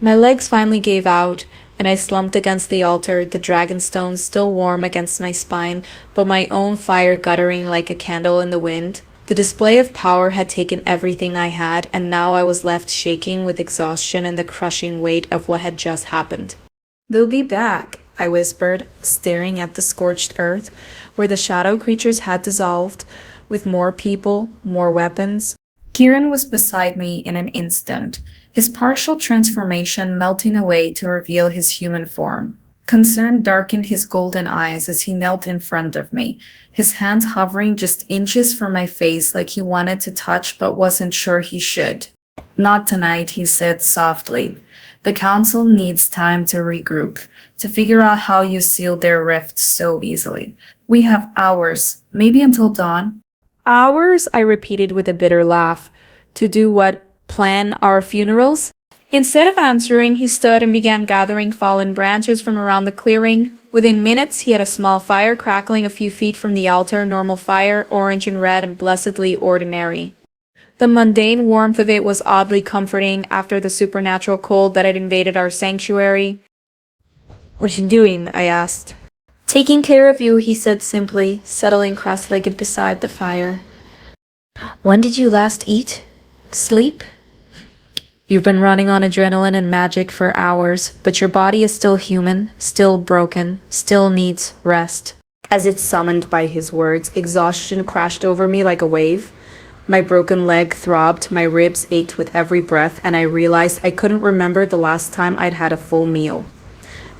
My legs finally gave out, and I slumped against the altar, the dragon stones still warm against my spine, but my own fire guttering like a candle in the wind. The display of power had taken everything I had, and now I was left shaking with exhaustion and the crushing weight of what had just happened. They'll be back, I whispered, staring at the scorched earth, where the shadow creatures had dissolved, with more people, more weapons. Kieran was beside me in an instant, his partial transformation melting away to reveal his human form. Concern darkened his golden eyes as he knelt in front of me, his hands hovering just inches from my face like he wanted to touch but wasn't sure he should. Not tonight, he said softly. The council needs time to regroup, to figure out how you sealed their rift so easily. We have hours, maybe until dawn. Hours? I repeated with a bitter laugh. To do what? Plan our funerals? Instead of answering, he stood and began gathering fallen branches from around the clearing. Within minutes, he had a small fire crackling a few feet from the altar, normal fire, orange and red and blessedly ordinary. The mundane warmth of it was oddly comforting after the supernatural cold that had invaded our sanctuary. "What are you doing?" I asked. "Taking care of you," he said simply, settling cross-legged beside the fire. "When did you last eat? Sleep?" "You've been running on adrenaline and magic for hours, but your body is still human, still broken, still needs rest." As if summoned by his words, exhaustion crashed over me like a wave. My broken leg throbbed, my ribs ached with every breath, and I realized I couldn't remember the last time I'd had a full meal.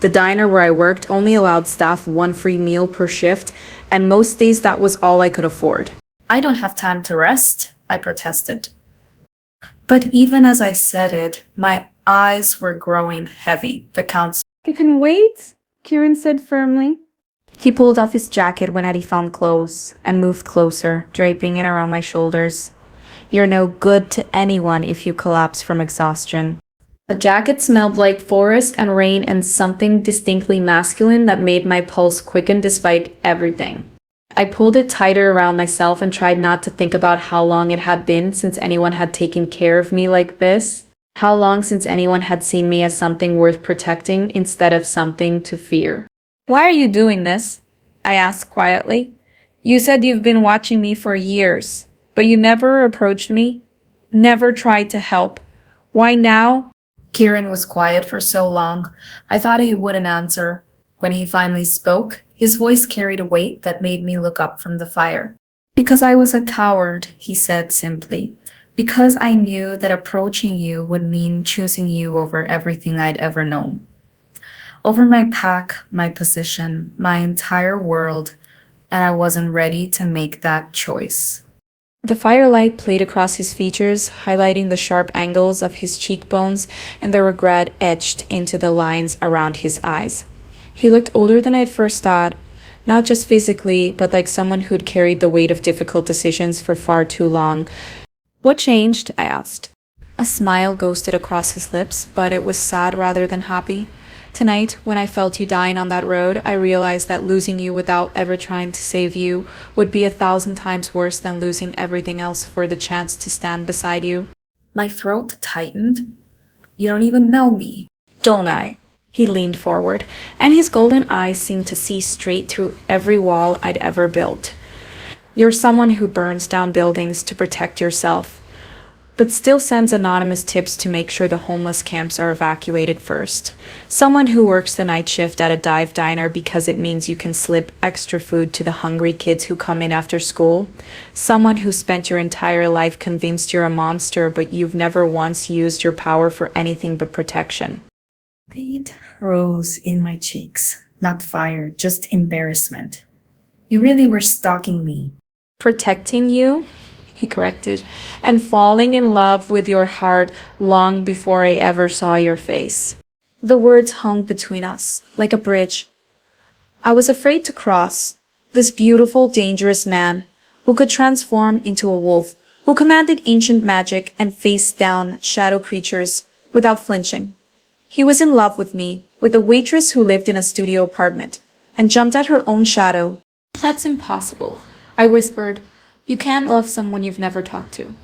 The diner where I worked only allowed staff one free meal per shift, and most days that was all I could afford. I don't have time to rest, I protested. But even as I said it, my eyes were growing heavy. The council. "You can wait," Kieran said firmly. He pulled off his jacket when Eddie found clothes and moved closer, draping it around my shoulders. "You're no good to anyone if you collapse from exhaustion." The jacket smelled like forest and rain and something distinctly masculine that made my pulse quicken despite everything. I pulled it tighter around myself and tried not to think about how long it had been since anyone had taken care of me like this. How long since anyone had seen me as something worth protecting instead of something to fear. "Why are you doing this?" I asked quietly. "You said you've been watching me for years, but you never approached me, never tried to help. Why now?" Kieran was quiet for so long, I thought he wouldn't answer. When he finally spoke, his voice carried a weight that made me look up from the fire. "Because I was a coward," he said simply. "Because I knew that approaching you would mean choosing you over everything I'd ever known. Over my pack, my position, my entire world. and I wasn't ready to make that choice. The firelight played across his features, highlighting the sharp angles of his cheekbones and the regret etched into the lines around his eyes. He looked older than I'd first thought, not just physically, but like someone who'd carried the weight of difficult decisions for far too long. "What changed?" I asked. A smile ghosted across his lips, but it was sad rather than happy. "Tonight, when I felt you dying on that road, I realized that losing you without ever trying to save you would be 1,000 times worse than losing everything else for the chance to stand beside you." My throat tightened. You don't even know me. "Don't I?" He leaned forward, and his golden eyes seemed to see straight through every wall I'd ever built. "You're someone who burns down buildings to protect yourself, but still sends anonymous tips to make sure the homeless camps are evacuated first. Someone who works the night shift at a dive diner because it means you can slip extra food to the hungry kids who come in after school. Someone who spent your entire life convinced you're a monster, but you've never once used your power for anything but protection." Pain rose in my cheeks. Not fire, just embarrassment. You really were stalking me. "Protecting you," he corrected, "and falling in love with your heart long before I ever saw your face." The words hung between us, like a bridge. I was afraid to cross. This beautiful, dangerous man, who could transform into a wolf, who commanded ancient magic and faced down shadow creatures without flinching. He was in love with me, with a waitress who lived in a studio apartment, and jumped at her own shadow. "That's impossible," I whispered. "You can't love someone you've never talked to."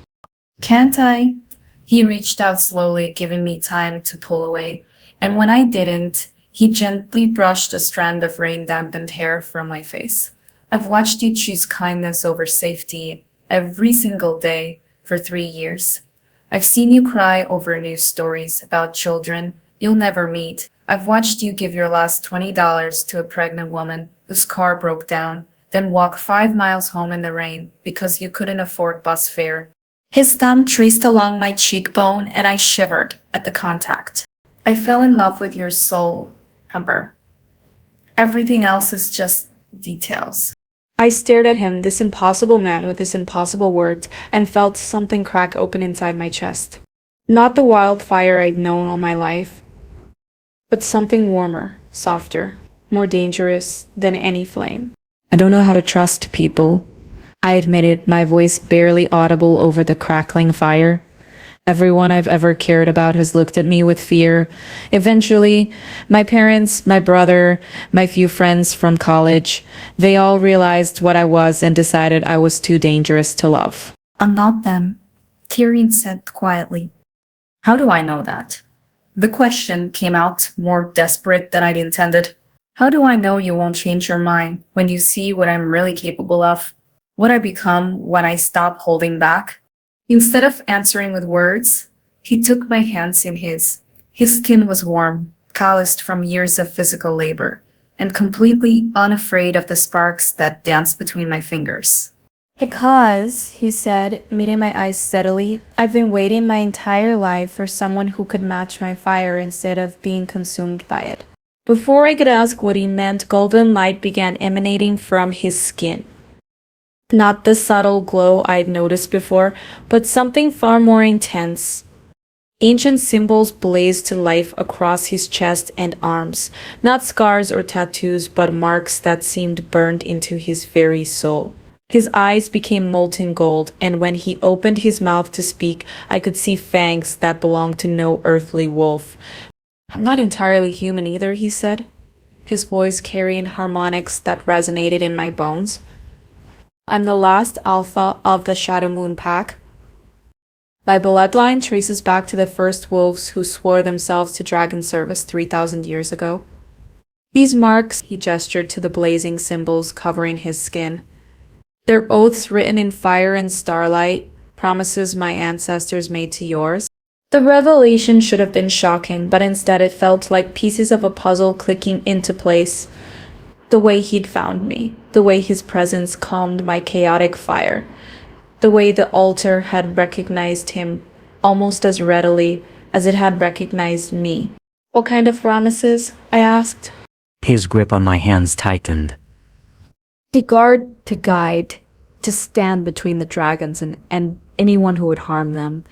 Can't I? He reached out slowly, giving me time to pull away. And when I didn't, he gently brushed a strand of rain-dampened hair from my face. I've watched you choose kindness over safety every single day for 3 years. I've seen you cry over news stories about children you'll never meet. I've watched you give your last $20 to a pregnant woman whose car broke down, then walk 5 miles home in the rain because you couldn't afford bus fare. His thumb traced along my cheekbone and I shivered at the contact. I fell in love with your soul, Amber. Everything else is just details. I stared at him, this impossible man with his impossible words, and felt something crack open inside my chest. Not the wildfire I'd known all my life, but something warmer, softer, more dangerous than any flame. "I don't know how to trust people," I admitted, my voice barely audible over the crackling fire. "Everyone I've ever cared about has looked at me with fear. Eventually, my parents, my brother, my few friends from college, they all realized what I was and decided I was too dangerous to love." I'm not them, Tyrion said quietly. How do I know that? The question came out more desperate than I'd intended. How do I know you won't change your mind when you see what I'm really capable of? What I become when I stop holding back? Instead of answering with words, he took my hands in his. His skin was warm, calloused from years of physical labor, and completely unafraid of the sparks that danced between my fingers. Because, he said, meeting my eyes steadily, I've been waiting my entire life for someone who could match my fire instead of being consumed by it. Before I could ask what he meant, golden light began emanating from his skin. Not the subtle glow I'd noticed before, but something far more intense. Ancient symbols blazed to life across his chest and arms, not scars or tattoos, but marks that seemed burned into his very soul. His eyes became molten gold, and when he opened his mouth to speak, I could see fangs that belonged to no earthly wolf. "I'm not entirely human either," he said, his voice carrying harmonics that resonated in my bones. "I'm the last alpha of the Shadow Moon Pack. My bloodline traces back to the first wolves who swore themselves to dragon service 3,000 years ago. These marks," he gestured to the blazing symbols covering his skin, "they're oaths written in fire and starlight, promises my ancestors made to yours." The revelation should have been shocking, but instead it felt like pieces of a puzzle clicking into place. The way he'd found me, the way his presence calmed my chaotic fire, the way the altar had recognized him almost as readily as it had recognized me. "What kind of promises?" I asked. His grip on my hands tightened. To guard, to guide, to stand between the dragons and anyone who would harm them.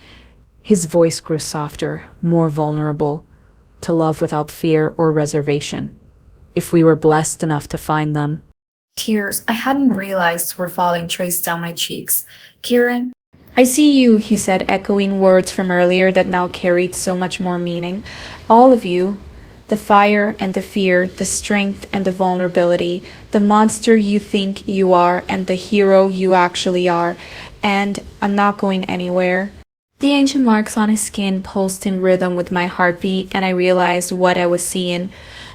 His voice grew softer, more vulnerable, to love without fear or reservation, if we were blessed enough to find them. Tears I hadn't realized were falling traced down my cheeks. Kieran, I see you, he said, echoing words from earlier that now carried so much more meaning. All of you, the fire and the fear, the strength and the vulnerability, the monster you think you are and the hero you actually are, and I'm not going anywhere. The ancient marks on his skin pulsed in rhythm with my heartbeat, and I realized what I was seeing.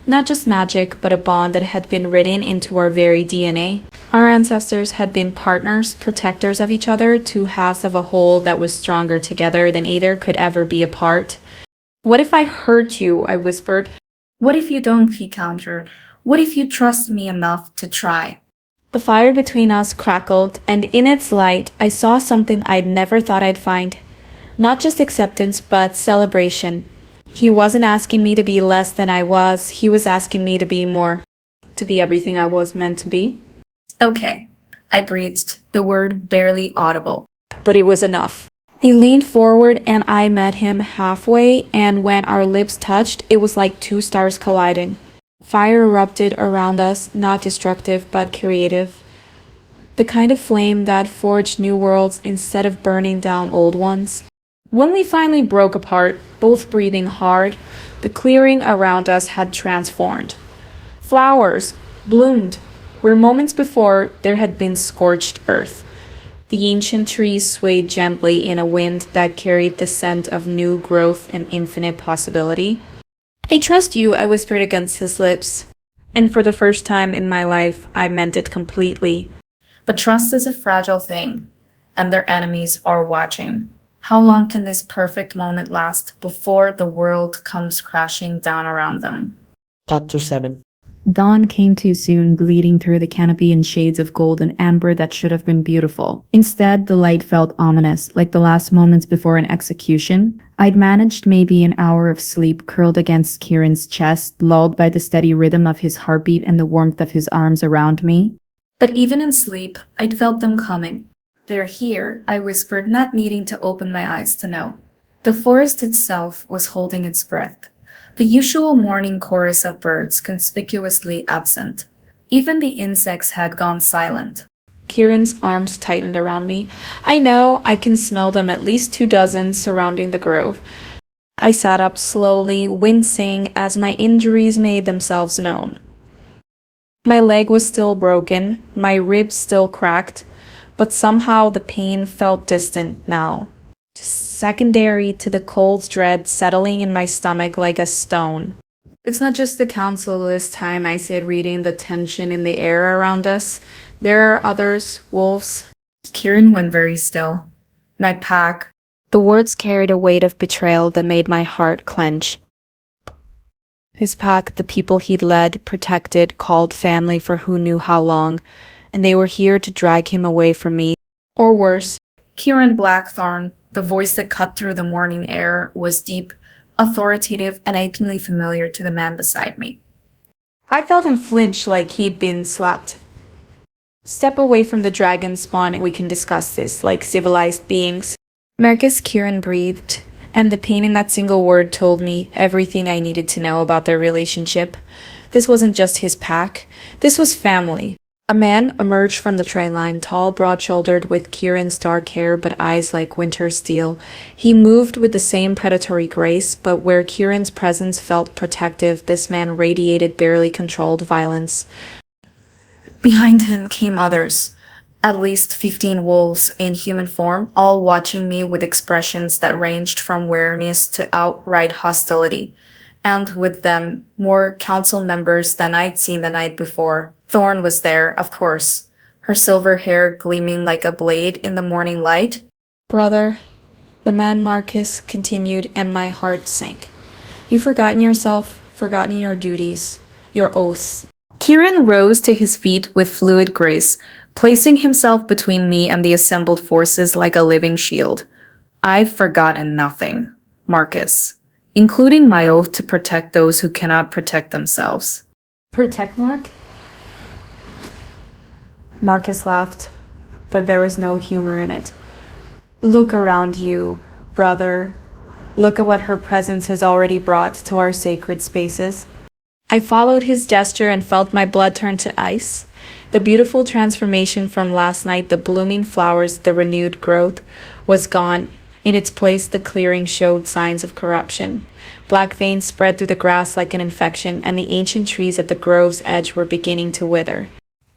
Not just magic, but a bond that had been written into our very DNA. Our ancestors had been partners, protectors of each other, two halves of a whole that was stronger together than either could ever be apart. What if I hurt you? I whispered. what if you don't? He countered. What if you trust me enough to try? The fire between us crackled, and in its light, I saw something I'd never thought I'd find. Not just acceptance, but celebration. He wasn't asking me to be less than I was, he was asking me to be more. To be everything I was meant to be. Okay, I breathed, the word barely audible. But it was enough. He leaned forward and I met him halfway, and when our lips touched, it was like two stars colliding. Fire erupted around us, not destructive, but creative. The kind of flame that forged new worlds instead of burning down old ones. When we finally broke apart, both breathing hard, the clearing around us had transformed. Flowers bloomed where moments before there had been scorched earth. The ancient trees swayed gently in a wind that carried the scent of new growth and infinite possibility. I trust you, I whispered against his lips. And for the first time in my life, I meant it completely. But trust is a fragile thing, and their enemies are watching. How long can this perfect moment last before the world comes crashing down around them? Chapter 7. Dawn came too soon, gleaming through the canopy in shades of gold and amber that should have been beautiful. Instead, the light felt ominous, like the last moments before an execution. I'd managed maybe an hour of sleep curled against Kieran's chest, lulled by the steady rhythm of his heartbeat and the warmth of his arms around me. But even in sleep, I'd felt them coming. They're here, I whispered, not needing to open my eyes to know. The forest itself was holding its breath. The usual morning chorus of birds conspicuously absent. Even the insects had gone silent. Kieran's arms tightened around me. I know, I can smell them, at least 24 surrounding the grove. I sat up slowly, wincing as my injuries made themselves known. My leg was still broken, my ribs still cracked, but somehow the pain felt distant now. Secondary to the cold dread settling in my stomach like a stone. It's not just the council this time, I said, reading the tension in the air around us. There are others, wolves. Kieran went very still. My pack. The words carried a weight of betrayal that made my heart clench. His pack, the people he'd led, protected, called family for who knew how long, and they were here to drag him away from me. Or worse. Kieran Blackthorn, the voice that cut through the morning air, was deep, authoritative, and achingly familiar to the man beside me. I felt him flinch like he'd been slapped. Step away from the dragon spawn and we can discuss this like civilized beings. Marcus, Kieran breathed, and the pain in that single word told me everything I needed to know about their relationship. This wasn't just his pack, this was family. A man emerged from the train line, tall, broad-shouldered, with Kieran's dark hair but eyes like winter steel. He moved with the same predatory grace, but where Kieran's presence felt protective, this man radiated barely controlled violence. Behind him came others, at least 15 wolves in human form, all watching me with expressions that ranged from wariness to outright hostility. And with them, more council members than I'd seen the night before. Thorn was there, of course, her silver hair gleaming like a blade in the morning light. Brother, the man Marcus continued, and my heart sank. You've forgotten yourself, forgotten your duties, your oaths. Kieran rose to his feet with fluid grace, placing himself between me and the assembled forces like a living shield. I've forgotten nothing, Marcus, including my oath to protect those who cannot protect themselves. Protect Mark? Marcus laughed, but there was no humor in it. Look around you, brother. Look at what her presence has already brought to our sacred spaces. I followed his gesture and felt my blood turn to ice. The beautiful transformation from last night, the blooming flowers, the renewed growth, was gone. In its place, the clearing showed signs of corruption. Black veins spread through the grass like an infection, and the ancient trees at the grove's edge were beginning to wither.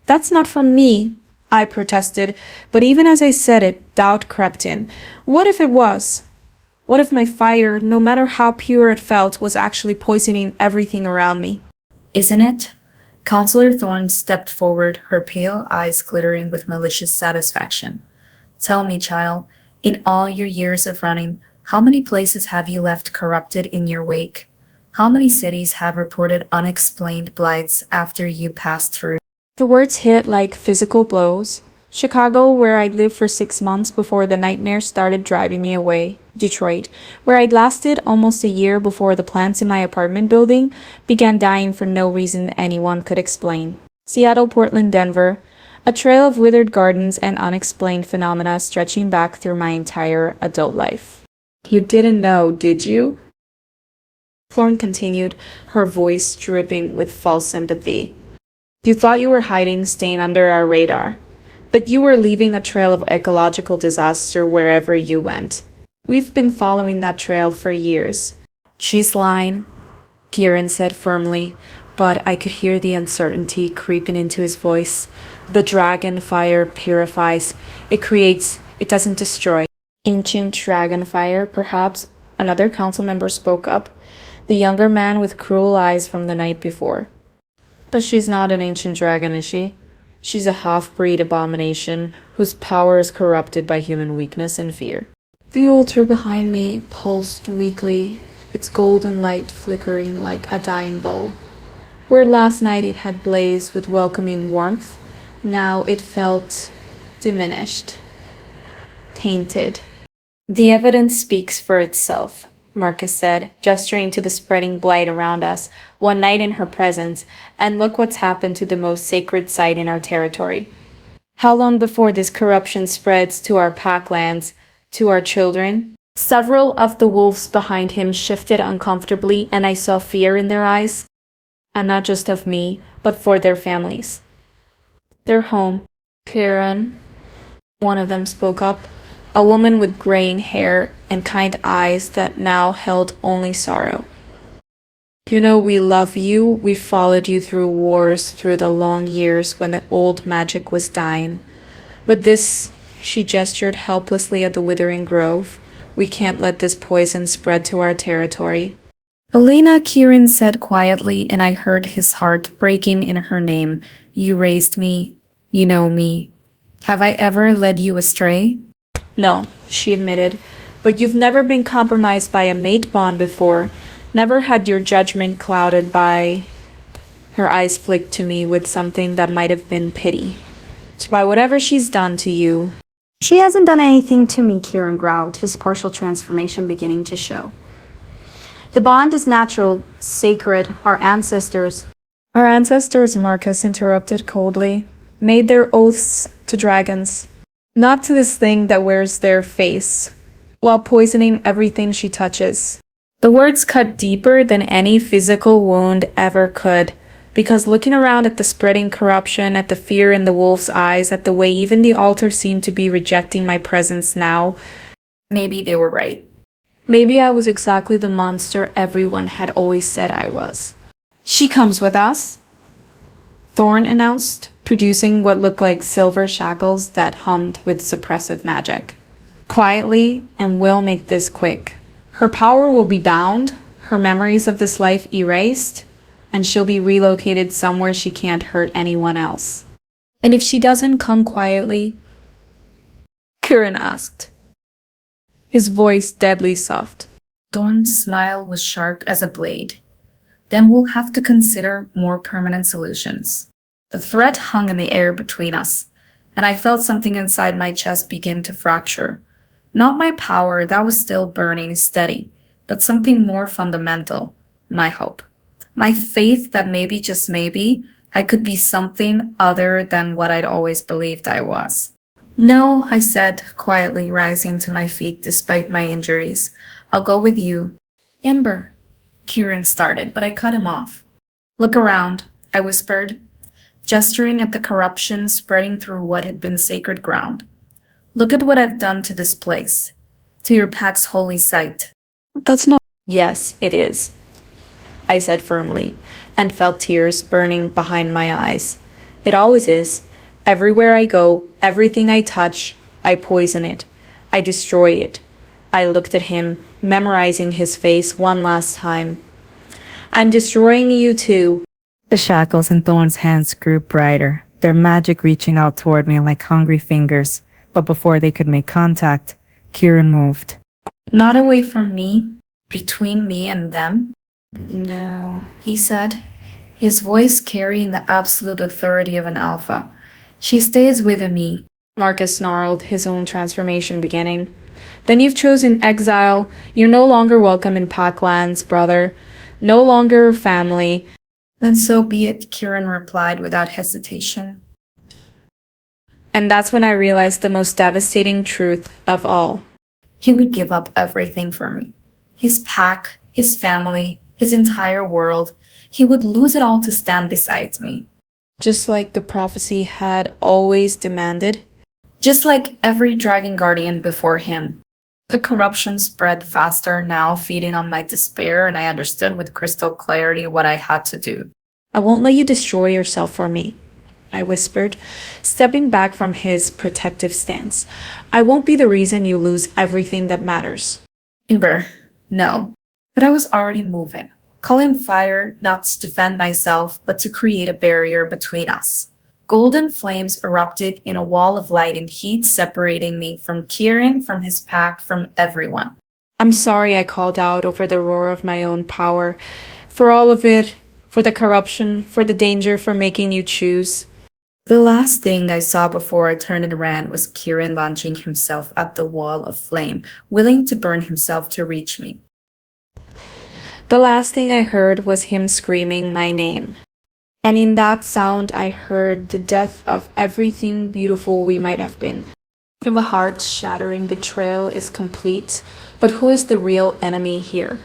That's not from me, I protested, but even as I said it, doubt crept in. What if it was? What if my fire, no matter how pure it felt, was actually poisoning everything around me? Isn't it? Counselor Thorne stepped forward, her pale eyes glittering with malicious satisfaction. Tell me, child, in all your years of running, how many places have you left corrupted in your wake? How many cities have reported unexplained blights after you passed through? The words hit like physical blows. Chicago, where I'd lived for 6 months before the nightmare started driving me away. Detroit, where I'd lasted almost a year before the plants in my apartment building began dying for no reason anyone could explain. Seattle, Portland, Denver, a trail of withered gardens and unexplained phenomena stretching back through my entire adult life. You didn't know, did you? Thorne continued, her voice dripping with false sympathy. You thought you were hiding, staying under our radar, but you were leaving a trail of ecological disaster wherever you went. We've been following that trail for years. She's lying, Kieran said firmly, but I could hear the uncertainty creeping into his voice. The dragon fire purifies. It creates, it doesn't destroy. Ancient dragon fire, perhaps, another council member spoke up, the younger man with cruel eyes from the night before. But she's not an ancient dragon, is she? She's a half-breed abomination whose power is corrupted by human weakness and fear. The altar behind me pulsed weakly, its golden light flickering like a dying bowl. Where last night it had blazed with welcoming warmth, now it felt diminished, tainted. The evidence speaks for itself, Marcus said, gesturing to the spreading blight around us, one night in her presence, and look what's happened to the most sacred site in our territory. How long before this corruption spreads to our packlands, to our children? Several of the wolves behind him shifted uncomfortably, and I saw fear in their eyes, and not just of me, but for their families. Their home. Kieran, one of them spoke up, a woman with graying hair and kind eyes that now held only sorrow. You know, we love you. We followed you through wars, through the long years when the old magic was dying. But this, she gestured helplessly at the withering grove. We can't let this poison spread to our territory. Elena, Kieran said quietly, and I heard his heart breaking in her name. You raised me. You know me. Have I ever led you astray? No, she admitted, but you've never been compromised by a mate bond before. Never had your judgment clouded by... Her eyes flicked to me with something that might have been pity. By whatever she's done to you. She hasn't done anything to me, Kieran growled, his partial transformation beginning to show. The bond is natural, sacred, our ancestors. Our ancestors, Marcus interrupted coldly, made their oaths to dragons, not to this thing that wears their face, while poisoning everything she touches. The words cut deeper than any physical wound ever could, because looking around at the spreading corruption, at the fear in the wolf's eyes, at the way even the altar seemed to be rejecting my presence now, Maybe they were right. maybe I was exactly the monster everyone had always said I was. She comes with us, Thorne announced, producing what looked like silver shackles that hummed with suppressive magic. Quietly, and we'll make this quick. Her power will be bound, her memories of this life erased, and she'll be relocated somewhere she can't hurt anyone else. And if she doesn't come quietly? Kieran asked, his voice deadly soft. Thorne's smile was sharp as a blade. Then we'll have to consider more permanent solutions. The threat hung in the air between us, and I felt something inside my chest begin to fracture. Not my power, that was still burning steady, but something more fundamental, my hope. My faith that maybe, just maybe, I could be something other than what I'd always believed I was. No, I said, quietly rising to my feet despite my injuries. I'll go with you. Ember, Kieran started, but I cut him off. Look around, I whispered, gesturing at the corruption spreading through what had been sacred ground. Look at what I've done to this place, to your pack's holy site. That's not. Yes, it is, I said firmly, and felt tears burning behind my eyes. It always is. Everywhere I go, everything I touch, I poison it. I destroy it. I looked at him, memorizing his face one last time. I'm destroying you too. The shackles in Thorn's hands grew brighter, their magic reaching out toward me like hungry fingers. But before they could make contact, Kieran moved. Not away from me, between me and them. No, he said, his voice carrying the absolute authority of an alpha. She stays with me. Marcus snarled, his own transformation beginning. Then you've chosen exile. You're no longer welcome in Packlands, brother. No longer family. Then so be it, Kieran replied without hesitation. And that's when I realized the most devastating truth of all. He would give up everything for me. His pack, his family, his entire world. He would lose it all to stand beside me. Just like the prophecy had always demanded. Just like every dragon guardian before him. The corruption spread faster now, feeding on my despair, and I understood with crystal clarity what I had to do. I won't let you destroy yourself for me, I whispered, stepping back from his protective stance. I won't be the reason you lose everything that matters. Ember, no. But I was already moving. Calling fire not to defend myself, but to create a barrier between us. Golden flames erupted in a wall of light and heat, separating me from Kieran, from his pack, from everyone. I'm sorry, I called out over the roar of my own power. For all of it, for the corruption, for the danger, for making you choose. The last thing I saw before I turned and ran was Kieran launching himself at the wall of flame, willing to burn himself to reach me. The last thing I heard was him screaming my name. And in that sound, I heard the death of everything beautiful we might have been. The heart-shattering betrayal is complete, but who is the real enemy here?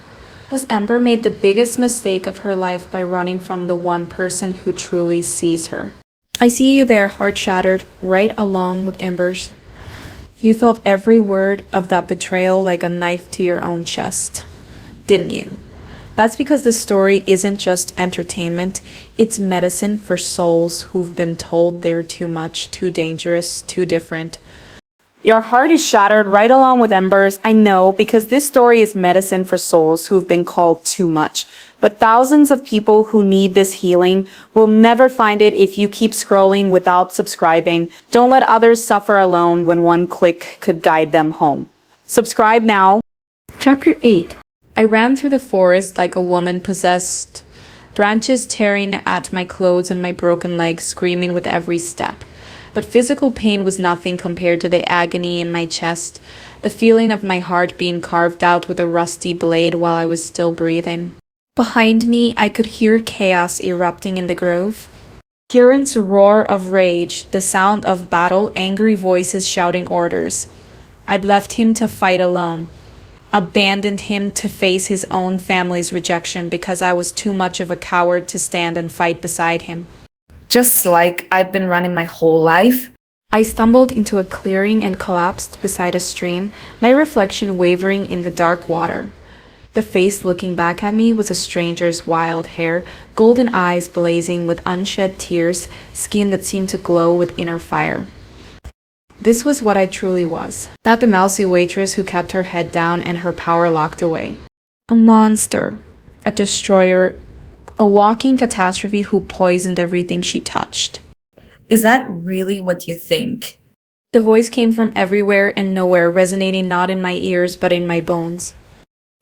Was Ember made the biggest mistake of her life by running from the one person who truly sees her? I see you there, heart-shattered, right along with Ember's. You felt every word of that betrayal like a knife to your own chest, didn't you? That's because the story isn't just entertainment, it's medicine for souls who've been told they're too much, too dangerous, too different. Your heart is shattered right along with Ember's, I know, because this story is medicine for souls who've been called too much. But thousands of people who need this healing will never find it if you keep scrolling without subscribing. Don't let others suffer alone when one click could guide them home. Subscribe now. Chapter 8. I ran through the forest like a woman possessed, branches tearing at my clothes and my broken legs, screaming with every step. But physical pain was nothing compared to the agony in my chest, the feeling of my heart being carved out with a rusty blade while I was still breathing. Behind me, I could hear chaos erupting in the grove. Kieran's roar of rage, the sound of battle, angry voices shouting orders. I'd left him to fight alone. Abandoned him to face his own family's rejection because I was too much of a coward to stand and fight beside him. Just like I've been running my whole life. I stumbled into a clearing and collapsed beside a stream, my reflection wavering in the dark water. The face looking back at me was a stranger's wild hair, golden eyes blazing with unshed tears, skin that seemed to glow with inner fire. This was what I truly was. That the mousy waitress who kept her head down and her power locked away. A monster. A destroyer. A walking catastrophe who poisoned everything she touched. Is that really what you think? The voice came from everywhere and nowhere, resonating not in my ears but in my bones.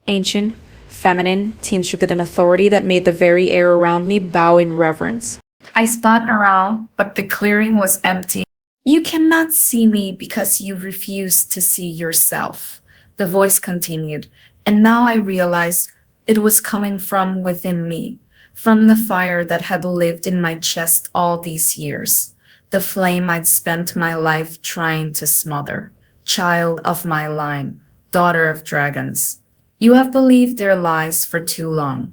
Ancient, feminine, tinctured with an authority that made the very air around me bow in reverence. I spun around, but the clearing was empty. You cannot see me because you refuse to see yourself, the voice continued, and now I realized it was coming from within me, from the fire that had lived in my chest all these years, the flame I'd spent my life trying to smother. Child of my line, daughter of dragons, you have believed their lies for too long.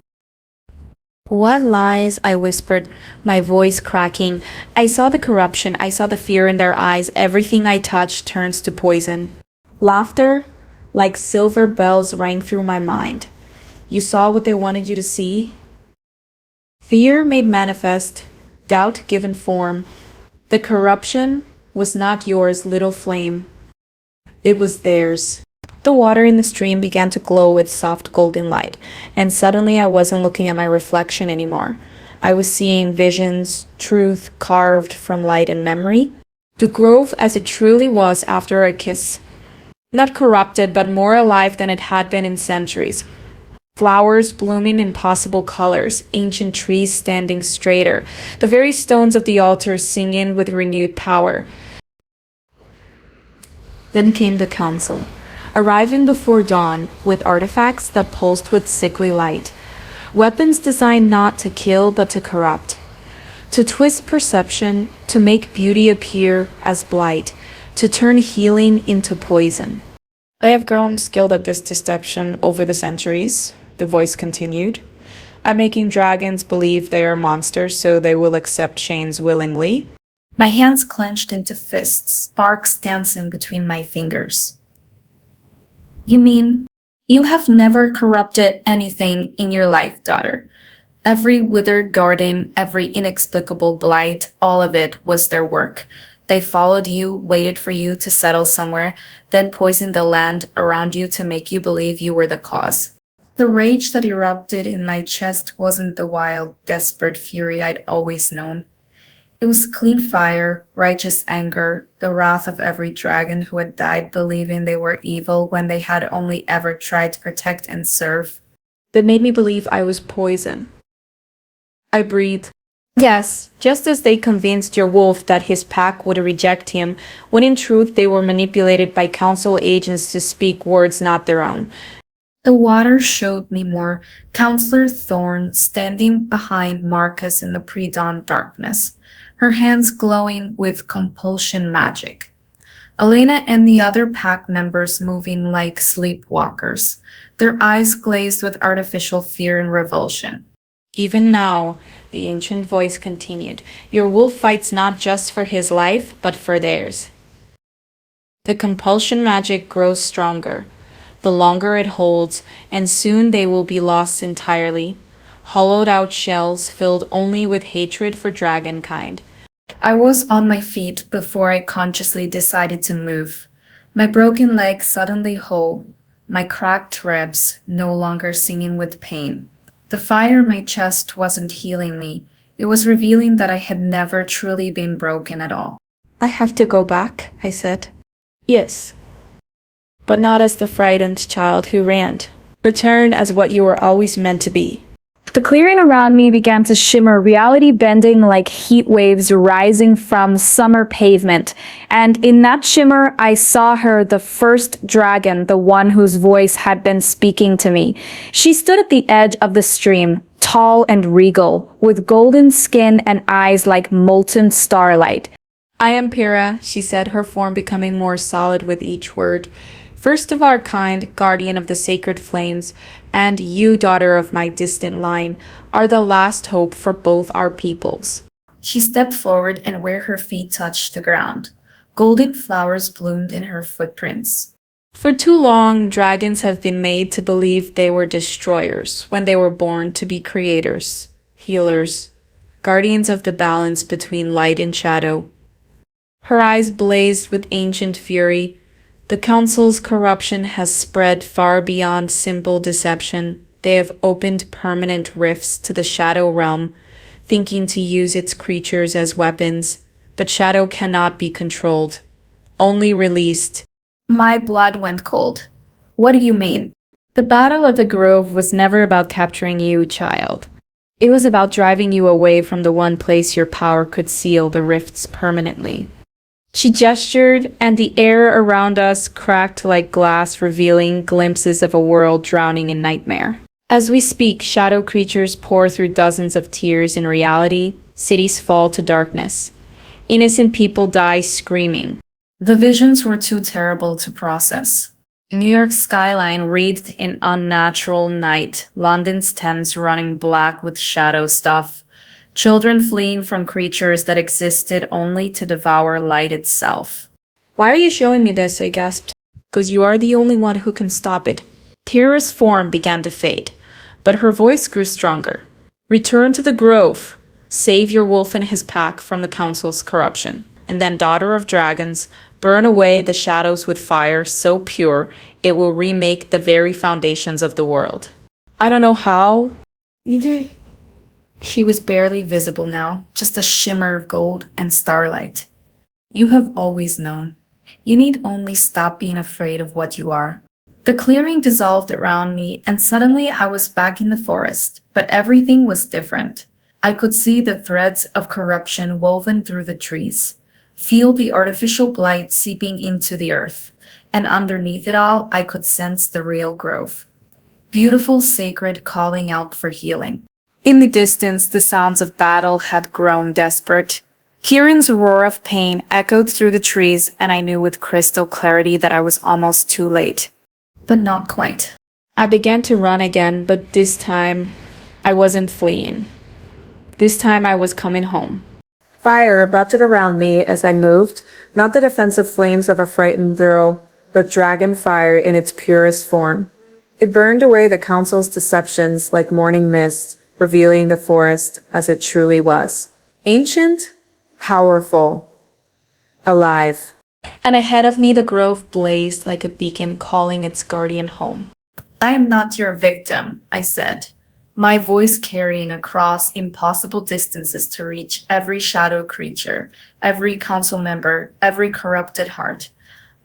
What lies? I whispered, my voice cracking. I saw the corruption. I saw the fear in their eyes. Everything I touched turns to poison. Laughter, like silver bells, rang through my mind. You saw what they wanted you to see? Fear made manifest, doubt given form. The corruption was not yours, little flame. It was theirs. The water in the stream began to glow with soft golden light, and suddenly I wasn't looking at my reflection anymore. I was seeing visions, truth carved from light and memory. The grove as it truly was after a kiss. Not corrupted, but more alive than it had been in centuries. Flowers blooming in possible colors, ancient trees standing straighter, the very stones of the altar singing with renewed power. Then came the council, arriving before dawn with artifacts that pulsed with sickly light. Weapons designed not to kill but to corrupt, to twist perception, to make beauty appear as blight, to turn healing into poison. I have grown skilled at this deception over the centuries, the voice continued. I'm making dragons believe they are monsters so they will accept chains willingly. My hands clenched into fists, sparks dancing between my fingers. You mean you have never corrupted anything in your life, daughter? Every withered garden, every inexplicable blight, all of it was their work. They followed you, waited for you to settle somewhere, then poisoned the land around you to make you believe you were the cause. The rage that erupted in my chest wasn't the wild, desperate fury I'd always known. It was clean fire, righteous anger, the wrath of every dragon who had died believing they were evil when they had only ever tried to protect and serve. That made me believe I was poison. I breathed. Yes, just as they convinced your wolf that his pack would reject him, when in truth they were manipulated by council agents to speak words not their own. The water showed me more. Counselor Thorne standing behind Marcus in the pre-dawn darkness, her hands glowing with compulsion magic. Elena and the other pack members moving like sleepwalkers, their eyes glazed with artificial fear and revulsion. Even now, the ancient voice continued, your wolf fights not just for his life, but for theirs. The compulsion magic grows stronger, the longer it holds, and soon they will be lost entirely, hollowed out shells filled only with hatred for dragonkind. I was on my feet before I consciously decided to move. My broken leg suddenly whole, my cracked ribs no longer singing with pain. The fire in my chest wasn't healing me. It was revealing that I had never truly been broken at all. I have to go back, I said. Yes, but not as the frightened child who ran. Return as what you were always meant to be. The clearing around me began to shimmer, reality bending like heat waves rising from summer pavement. And in that shimmer, I saw her, the first dragon, the one whose voice had been speaking to me. She stood at the edge of the stream, tall and regal, with golden skin and eyes like molten starlight. I am Pyrrha, she said, her form becoming more solid with each word. First of our kind, guardian of the sacred flames, and you, daughter of my distant line, are the last hope for both our peoples. She stepped forward, and where her feet touched the ground, golden flowers bloomed in her footprints. For too long, dragons have been made to believe they were destroyers when they were born to be creators, healers, guardians of the balance between light and shadow. Her eyes blazed with ancient fury. The council's corruption has spread far beyond simple deception. They have opened permanent rifts to the shadow realm, thinking to use its creatures as weapons. But shadow cannot be controlled, only released. My blood went cold. What do you mean? The Battle of the Grove was never about capturing you, child. It was about driving you away from the one place your power could seal the rifts permanently. She gestured, and the air around us cracked like glass, revealing glimpses of a world drowning in nightmare. As we speak, shadow creatures pour through dozens of tears. In reality, cities fall to darkness. Innocent people die screaming. The visions were too terrible to process. New York's skyline wreathed in unnatural night, London's Thames running black with shadow stuff, children fleeing from creatures that existed only to devour light itself. Why are you showing me this? I gasped. Because you are the only one who can stop it. Kira's form began to fade, but her voice grew stronger. Return to the grove. Save your wolf and his pack from the council's corruption. And then, daughter of dragons, burn away the shadows with fire so pure it will remake the very foundations of the world. I don't know how. Either. She was barely visible now, just a shimmer of gold and starlight. You have always known. You need only stop being afraid of what you are. The clearing dissolved around me, and suddenly I was back in the forest, but everything was different. I could see the threads of corruption woven through the trees, feel the artificial blight seeping into the earth, and underneath it all, I could sense the real grove. Beautiful, sacred, calling out for healing. In the distance, the sounds of battle had grown desperate. Kieran's roar of pain echoed through the trees, and I knew with crystal clarity that I was almost too late. But not quite. I began to run again, but this time I wasn't fleeing. This time I was coming home. Fire erupted around me as I moved, not the defensive flames of a frightened girl, but dragon fire in its purest form. It burned away the council's deceptions like morning mist, revealing the forest as it truly was. Ancient, powerful, alive. And ahead of me the grove blazed like a beacon calling its guardian home. I am not your victim, I said, my voice carrying across impossible distances to reach every shadow creature, every council member, every corrupted heart.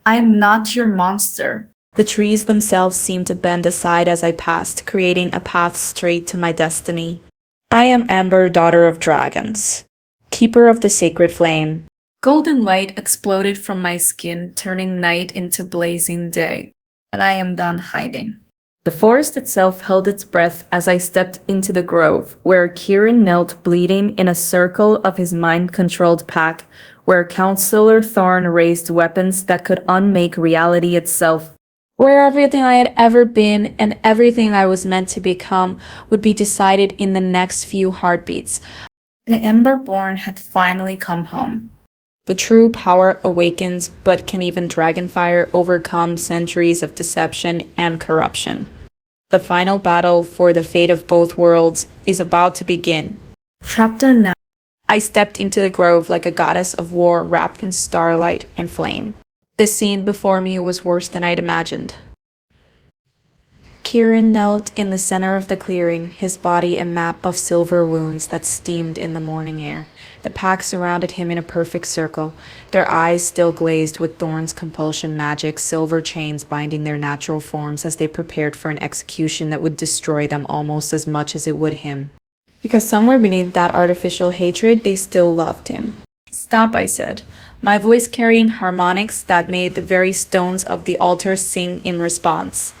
I am not your monster. The trees themselves seemed to bend aside as I passed, creating a path straight to my destiny. I am Amber, daughter of dragons, keeper of the sacred flame. Golden light exploded from my skin, turning night into blazing day. And I am done hiding. The forest itself held its breath as I stepped into the grove, where Kieran knelt bleeding in a circle of his mind-controlled pack, where Counselor Thorn raised weapons that could unmake reality itself. Where everything I had ever been and everything I was meant to become would be decided in the next few heartbeats. The Emberborn had finally come home. The true power awakens, but can even Dragonfire overcome centuries of deception and corruption? The final battle for the fate of both worlds is about to begin. Chapter 9. I stepped into the grove like a goddess of war wrapped in starlight and flame. The scene before me was worse than I'd imagined. Kieran knelt in the center of the clearing, his body a map of silver wounds that steamed in the morning air. The pack surrounded him in a perfect circle, their eyes still glazed with Thorn's compulsion magic, silver chains binding their natural forms as they prepared for an execution that would destroy them almost as much as it would him. Because somewhere beneath that artificial hatred, they still loved him. Stop, I said, my voice carrying harmonics that made the very stones of the altar sing in response.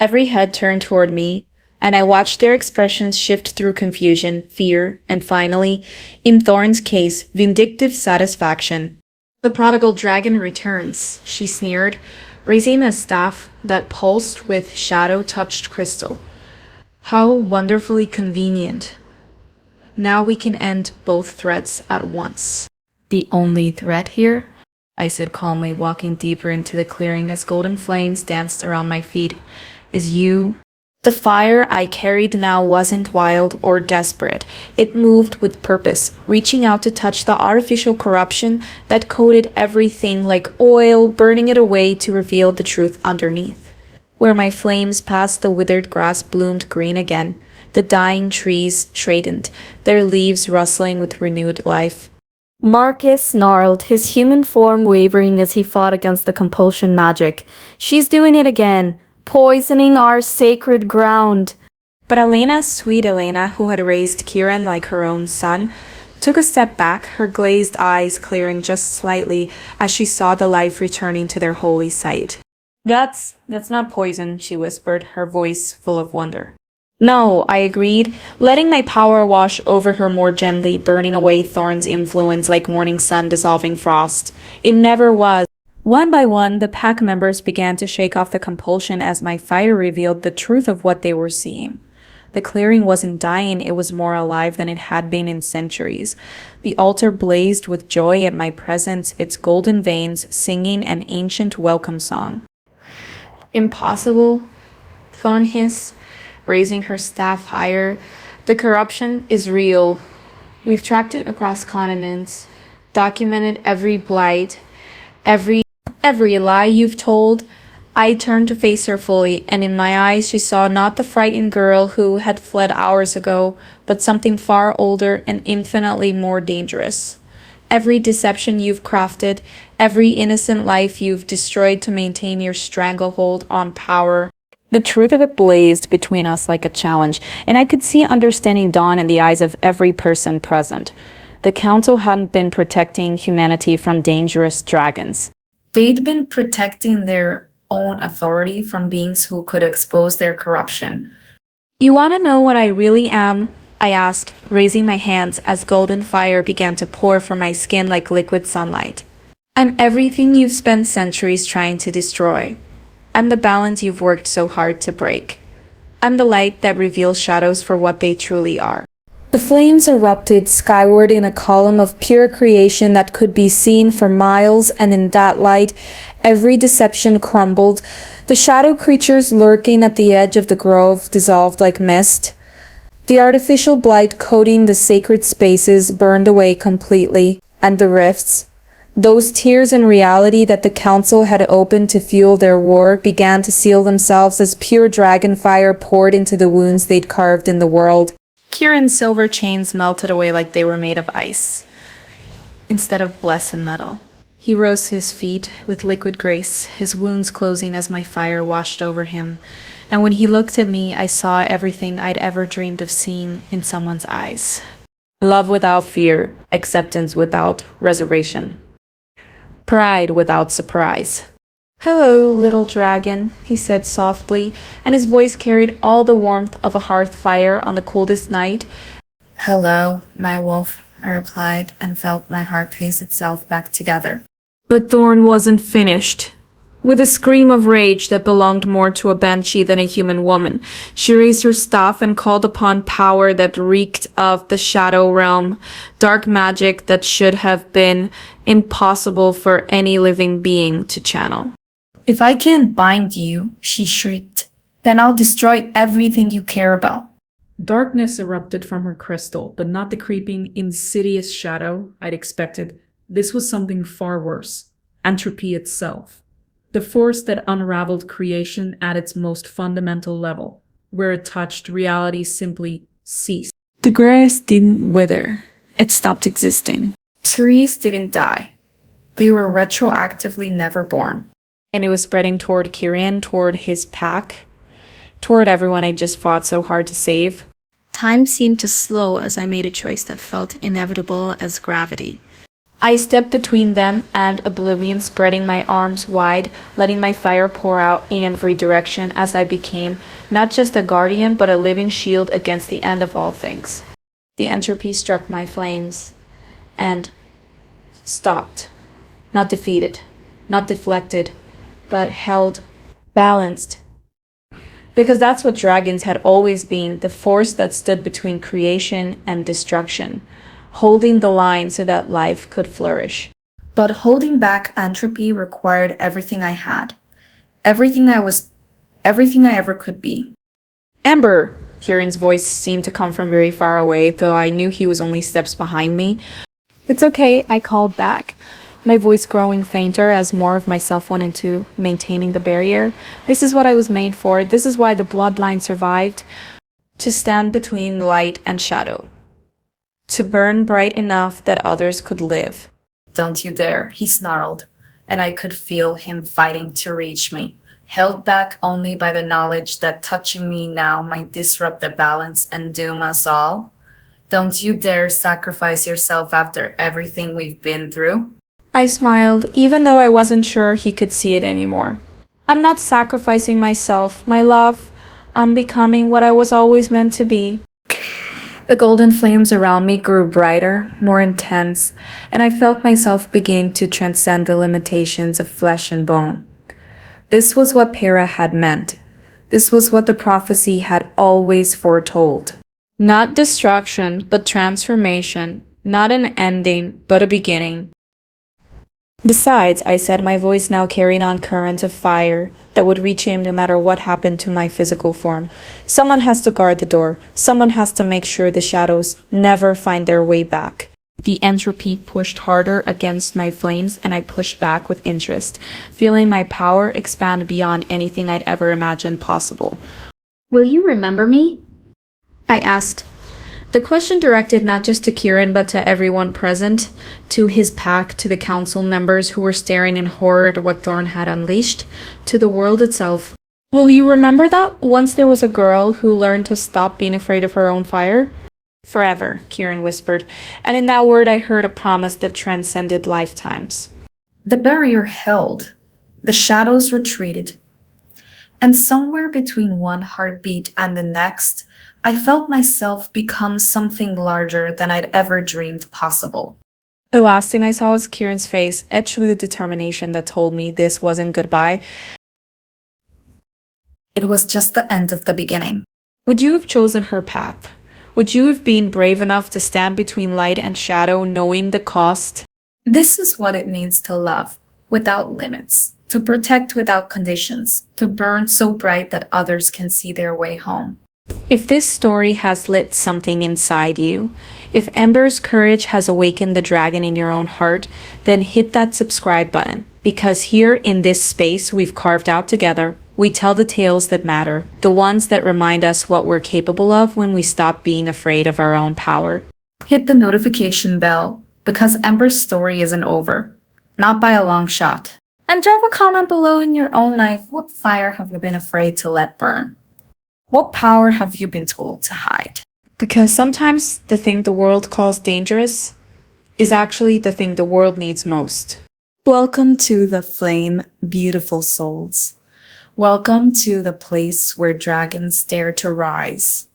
Every head turned toward me, and I watched their expressions shift through confusion, fear, and finally, in Thorn's case, vindictive satisfaction. The prodigal dragon returns, she sneered, raising a staff that pulsed with shadow-touched crystal. How wonderfully convenient. Now we can end both threats at once. The only threat here? I said calmly, walking deeper into the clearing as golden flames danced around my feet. Is you. The fire I carried now wasn't wild or desperate. It moved with purpose, reaching out to touch the artificial corruption that coated everything like oil, burning it away to reveal the truth underneath. Where my flames passed, the withered grass bloomed green again. The dying trees straightened, their leaves rustling with renewed life. Marcus snarled, his human form wavering as he fought against the compulsion magic. She's doing it again. Poisoning our sacred ground. But Elena, sweet Elena, who had raised Kieran like her own son, took a step back, her glazed eyes clearing just slightly as she saw the life returning to their holy site. That's not poison, she whispered, her voice full of wonder. No, I agreed, letting my power wash over her more gently, burning away Thorn's influence like morning sun dissolving frost. It never was. One by one, the pack members began to shake off the compulsion as my fire revealed the truth of what they were seeing. The clearing wasn't dying, it was more alive than it had been in centuries. The altar blazed with joy at my presence, its golden veins singing an ancient welcome song. Impossible, Thorn hissed, raising her staff higher. The corruption is real. We've tracked it across continents, documented every blight, every lie you've told. I turned to face her fully, and in my eyes she saw not the frightened girl who had fled hours ago, but something far older and infinitely more dangerous. Every deception you've crafted, every innocent life you've destroyed to maintain your stranglehold on power. The truth of it blazed between us like a challenge, and I could see understanding dawn in the eyes of every person present. The council hadn't been protecting humanity from dangerous dragons. They'd been protecting their own authority from beings who could expose their corruption. You want to know what I really am? I asked, raising my hands as golden fire began to pour from my skin like liquid sunlight. I'm everything you've spent centuries trying to destroy. I'm the balance you've worked so hard to break. I'm the light that reveals shadows for what they truly are. The flames erupted skyward in a column of pure creation that could be seen for miles, and in that light, every deception crumbled. The shadow creatures lurking at the edge of the grove dissolved like mist. The artificial blight coating the sacred spaces burned away completely, and the rifts, those tears in reality that the council had opened to fuel their war, began to seal themselves as pure dragon fire poured into the wounds they'd carved in the world. Kieran's silver chains melted away like they were made of ice, instead of blessed metal. He rose to his feet with liquid grace, his wounds closing as my fire washed over him. And when he looked at me, I saw everything I'd ever dreamed of seeing in someone's eyes. Love without fear, acceptance without reservation, pride without surprise. Hello, little dragon, he said softly, and his voice carried all the warmth of a hearth fire on the coldest night. Hello, my wolf, I replied, and felt my heart piece itself back together. But Thorn wasn't finished. With a scream of rage that belonged more to a banshee than a human woman, she raised her staff and called upon power that reeked of the shadow realm, dark magic that should have been impossible for any living being to channel. If I can't bind you, she shrieked, then I'll destroy everything you care about. Darkness erupted from her crystal, but not the creeping, insidious shadow I'd expected. This was something far worse. Entropy itself. The force that unraveled creation at its most fundamental level, where it touched reality simply ceased. The grass didn't wither. It stopped existing. Trees didn't die. They were retroactively never born. And it was spreading toward Kieran, toward his pack, toward everyone I just fought so hard to save. Time seemed to slow as I made a choice that felt inevitable as gravity. I stepped between them and oblivion, spreading my arms wide, letting my fire pour out in every direction as I became not just a guardian, but a living shield against the end of all things. The entropy struck my flames and stopped, not defeated, not deflected, but held, balanced. Because that's what dragons had always been, the force that stood between creation and destruction, holding the line so that life could flourish. But holding back entropy required everything I had. Everything I ever could be. Ember! Kieran's voice seemed to come from very far away, though I knew he was only steps behind me. It's okay, I called back, my voice growing fainter as more of myself went into maintaining the barrier. This is what I was made for. This is why the bloodline survived. To stand between light and shadow. To burn bright enough that others could live. Don't you dare, he snarled, and I could feel him fighting to reach me, held back only by the knowledge that touching me now might disrupt the balance and doom us all. Don't you dare sacrifice yourself after everything we've been through. I smiled, even though I wasn't sure he could see it anymore. I'm not sacrificing myself, my love. I'm becoming what I was always meant to be. The golden flames around me grew brighter, more intense, and I felt myself beginning to transcend the limitations of flesh and bone. This was what Para had meant. This was what the prophecy had always foretold. Not destruction, but transformation. Not an ending, but a beginning. Besides, I said, my voice now carried on currents of fire that would reach him no matter what happened to my physical form. Someone has to guard the door. Someone has to make sure the shadows never find their way back. The entropy pushed harder against my flames, and I pushed back with interest, feeling my power expand beyond anything I'd ever imagined possible. Will you remember me? I asked. The question directed not just to Kieran but to everyone present, to his pack, to the council members who were staring in horror at what Thorn had unleashed, to the world itself. Will you remember that once there was a girl who learned to stop being afraid of her own fire? Forever, Kieran whispered, and in that word I heard a promise that transcended lifetimes. The barrier held. The shadows retreated. And somewhere between one heartbeat and the next, I felt myself become something larger than I'd ever dreamed possible. The last thing I saw was Kieran's face, etched with the determination that told me this wasn't goodbye. It was just the end of the beginning. Would you have chosen her path? Would you have been brave enough to stand between light and shadow, knowing the cost? This is what it means to love without limits, to protect without conditions, to burn so bright that others can see their way home. If this story has lit something inside you, if Ember's courage has awakened the dragon in your own heart, then hit that subscribe button. Because here in this space we've carved out together, we tell the tales that matter, the ones that remind us what we're capable of when we stop being afraid of our own power. Hit the notification bell, because Ember's story isn't over. Not by a long shot. And drop a comment below in your own life. What fire have you been afraid to let burn? What power have you been told to hide? Because sometimes the thing the world calls dangerous is actually the thing the world needs most. Welcome to the flame, beautiful souls. Welcome to the place where dragons dare to rise.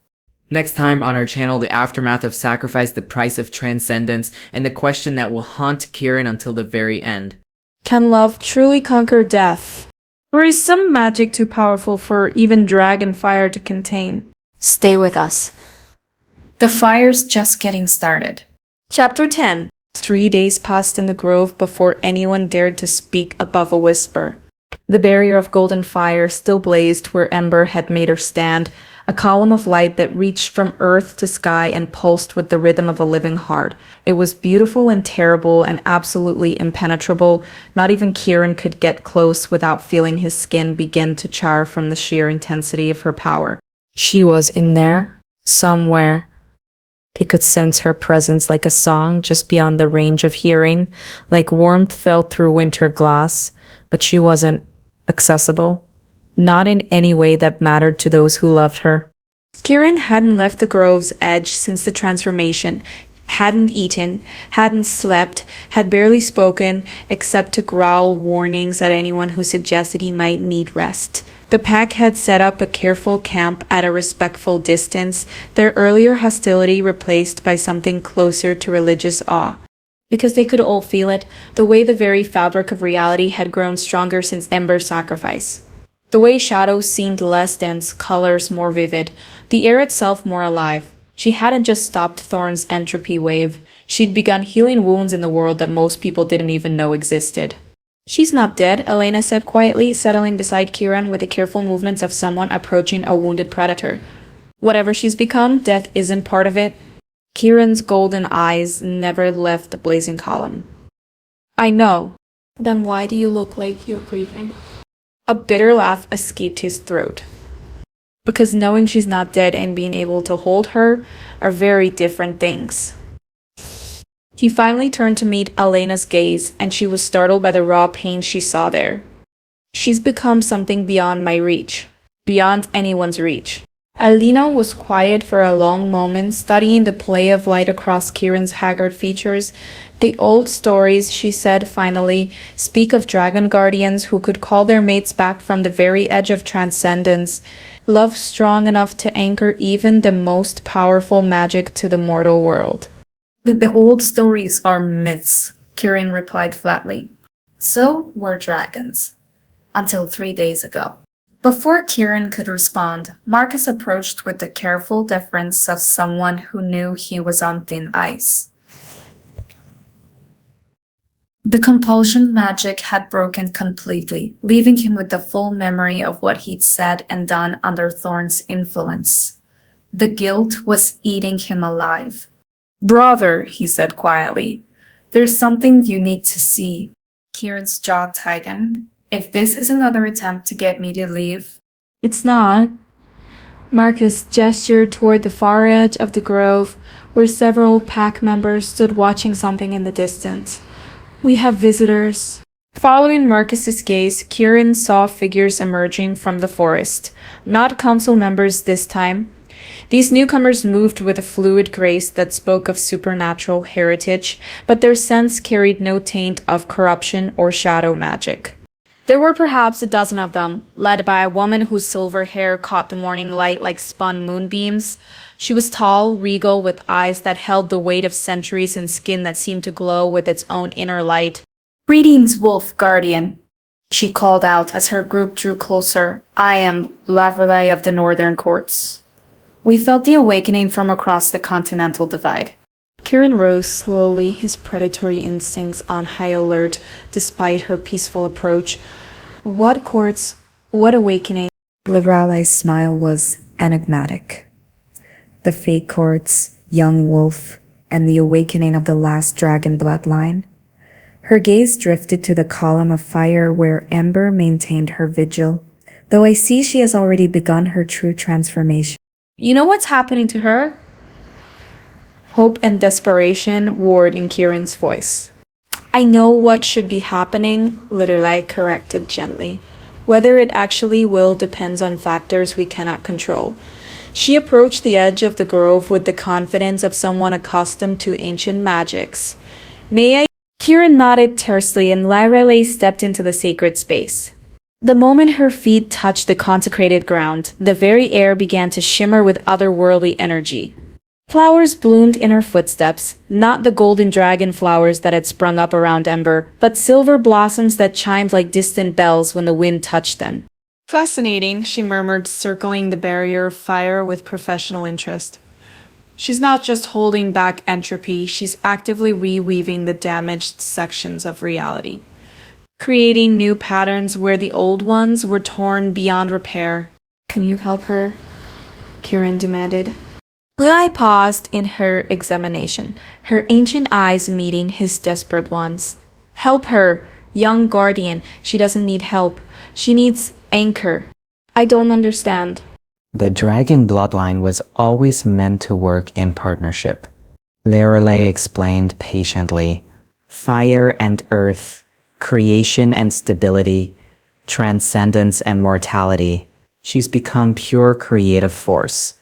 Next time on our channel, the aftermath of sacrifice, the price of transcendence, and the question that will haunt Kieran until the very end. Can love truly conquer death? Or is some magic too powerful for even dragon fire to contain? Stay with us. The fire's just getting started. Chapter 10. 3 days passed in the grove before anyone dared to speak above a whisper. The barrier of golden fire still blazed where Ember had made her stand, a column of light that reached from earth to sky and pulsed with the rhythm of a living heart. It was beautiful and terrible and absolutely impenetrable. Not even Kieran could get close without feeling his skin begin to char from the sheer intensity of her power. She was in there, somewhere. He could sense her presence like a song just beyond the range of hearing, like warmth felt through winter glass, but she wasn't accessible. Not in any way that mattered to those who loved her. Kieran hadn't left the grove's edge since the transformation, hadn't eaten, hadn't slept, had barely spoken, except to growl warnings at anyone who suggested he might need rest. The pack had set up a careful camp at a respectful distance, their earlier hostility replaced by something closer to religious awe. Because they could all feel it, the way the very fabric of reality had grown stronger since Ember's sacrifice. The way shadows seemed less dense, colors more vivid, the air itself more alive. She hadn't just stopped Thorn's entropy wave, she'd begun healing wounds in the world that most people didn't even know existed. She's not dead, Elena said quietly, settling beside Kieran with the careful movements of someone approaching a wounded predator. Whatever she's become, death isn't part of it. Kieran's golden eyes never left the blazing column. I know. Then why do you look like you're grieving? A bitter laugh escaped his throat. Because knowing she's not dead and being able to hold her are very different things. He finally turned to meet Elena's gaze, and she was startled by the raw pain she saw there. She's become something beyond my reach, beyond anyone's reach. Alina was quiet for a long moment, studying the play of light across Kieran's haggard features. The old stories, she said finally, speak of dragon guardians who could call their mates back from the very edge of transcendence. Love strong enough to anchor even the most powerful magic to the mortal world. The old stories are myths, Kirin replied flatly. So were dragons. Until 3 days ago. Before Kirin could respond, Marcus approached with the careful deference of someone who knew he was on thin ice. The compulsion magic had broken completely, leaving him with the full memory of what he'd said and done under Thorn's influence. The guilt was eating him alive. Brother, he said quietly, there's something you need to see. Kirin's jaw tightened. If this is another attempt to get me to leave. It's not. Marcus gestured toward the far edge of the grove, where several pack members stood watching something in the distance. We have visitors. Following Marcus's gaze, Kirin saw figures emerging from the forest. Not council members this time. These newcomers moved with a fluid grace that spoke of supernatural heritage, but their scents carried no taint of corruption or shadow magic. There were perhaps a dozen of them, led by a woman whose silver hair caught the morning light like spun moonbeams. She was tall, regal, with eyes that held the weight of centuries and skin that seemed to glow with its own inner light. Greetings, Wolf Guardian, she called out as her group drew closer. I am Laverley of the Northern Courts. We felt the awakening from across the continental divide. Kirin rose slowly, his predatory instincts on high alert despite her peaceful approach. What courts? What awakening? Laverley's smile was enigmatic. The fake courts, young wolf, and the awakening of the last dragon bloodline. Her gaze drifted to the column of fire where Ember maintained her vigil, though I see she has already begun her true transformation. You know what's happening to her? Hope and desperation roared in Kirin's voice. I know what should be happening, Laverley corrected gently. Whether it actually will depends on factors we cannot control. She approached the edge of the grove with the confidence of someone accustomed to ancient magics. May I? Kirin nodded tersely and Laverley stepped into the sacred space. The moment her feet touched the consecrated ground, the very air began to shimmer with otherworldly energy. Flowers bloomed in her footsteps, not the golden dragon flowers that had sprung up around Ember, but silver blossoms that chimed like distant bells when the wind touched them. Fascinating, she murmured, circling the barrier of fire with professional interest. She's not just holding back entropy, she's actively reweaving the damaged sections of reality, creating new patterns where the old ones were torn beyond repair. Can you help her? Kirin demanded. Lilai paused in her examination, her ancient eyes meeting his desperate ones. Help her, young guardian. She doesn't need help. She needs anchor. I don't understand. The dragon bloodline was always meant to work in partnership. Laverley explained patiently. Fire and earth, creation and stability, transcendence and mortality. She's become pure creative force.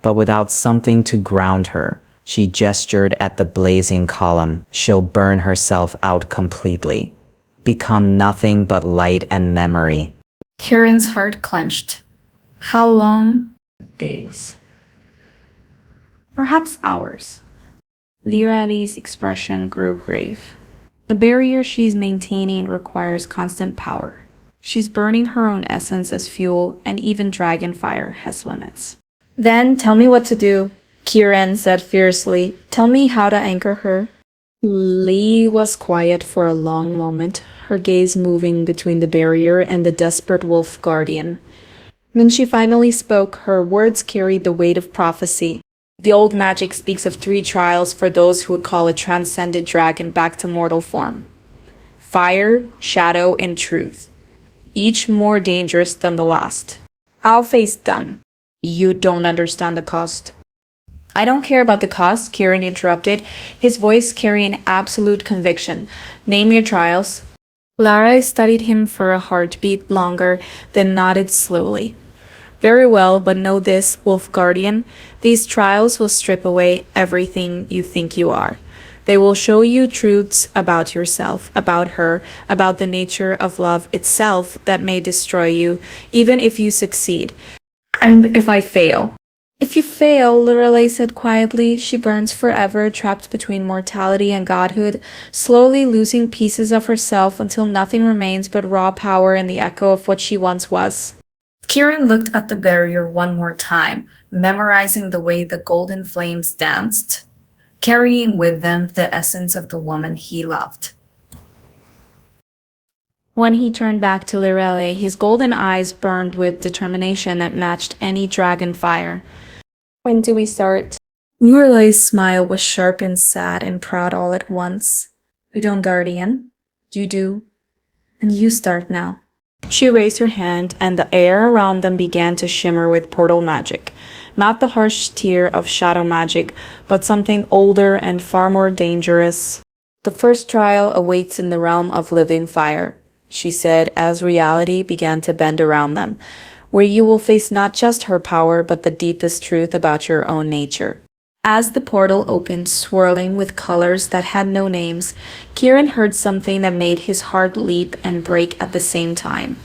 But without something to ground her, she gestured at the blazing column. She'll burn herself out completely, become nothing but light and memory. Kirin's heart clenched. How long? Days. Perhaps hours. Laverley's expression grew grave. The barrier she's maintaining requires constant power. She's burning her own essence as fuel, and even dragon fire has limits. Then tell me what to do, Kirin said fiercely. Tell me how to anchor her. Lee was quiet for a long moment, her gaze moving between the barrier and the desperate wolf guardian. When she finally spoke, her words carried the weight of prophecy. The old magic speaks of 3 trials for those who would call a transcended dragon back to mortal form. Fire, shadow, and truth. Each more dangerous than the last. I'll face them. You don't understand the cost. I don't care about the cost, Kirin interrupted, his voice carrying absolute conviction. Name your trials. Lara studied him for a heartbeat longer, then nodded slowly. Very well, but know this, Wolf Guardian. These trials will strip away everything you think you are. They will show you truths about yourself, about her, about the nature of love itself that may destroy you, even if you succeed. And if I fail? If you fail, Lorelei said quietly, she burns forever, trapped between mortality and godhood, slowly losing pieces of herself until nothing remains but raw power and the echo of what she once was. Kieran looked at the barrier one more time, memorizing the way the golden flames danced, carrying with them the essence of the woman he loved. When he turned back to Lorelei, his golden eyes burned with determination that matched any dragon fire. When do we start? Lorelei's smile was sharp and sad and proud all at once. We don't, Guardian. You do. And you start now. She raised her hand, and the air around them began to shimmer with portal magic. Not the harsh tear of shadow magic, but something older and far more dangerous. The first trial awaits in the realm of living fire, she said as reality began to bend around them, where you will face not just her power, but the deepest truth about your own nature. As the portal opened, swirling with colors that had no names, Kieran heard something that made his heart leap and break at the same time.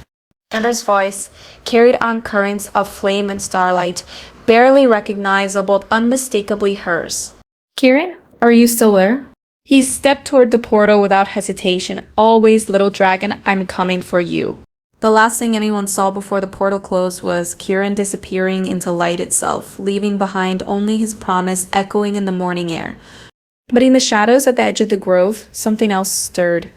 Ember's voice carried on currents of flame and starlight, barely recognizable but unmistakably hers. Kieran, are you still there? He stepped toward the portal without hesitation. Always, little dragon, I'm coming for you. The last thing anyone saw before the portal closed was Kieran disappearing into light itself, leaving behind only his promise echoing in the morning air. But in the shadows at the edge of the grove, something else stirred.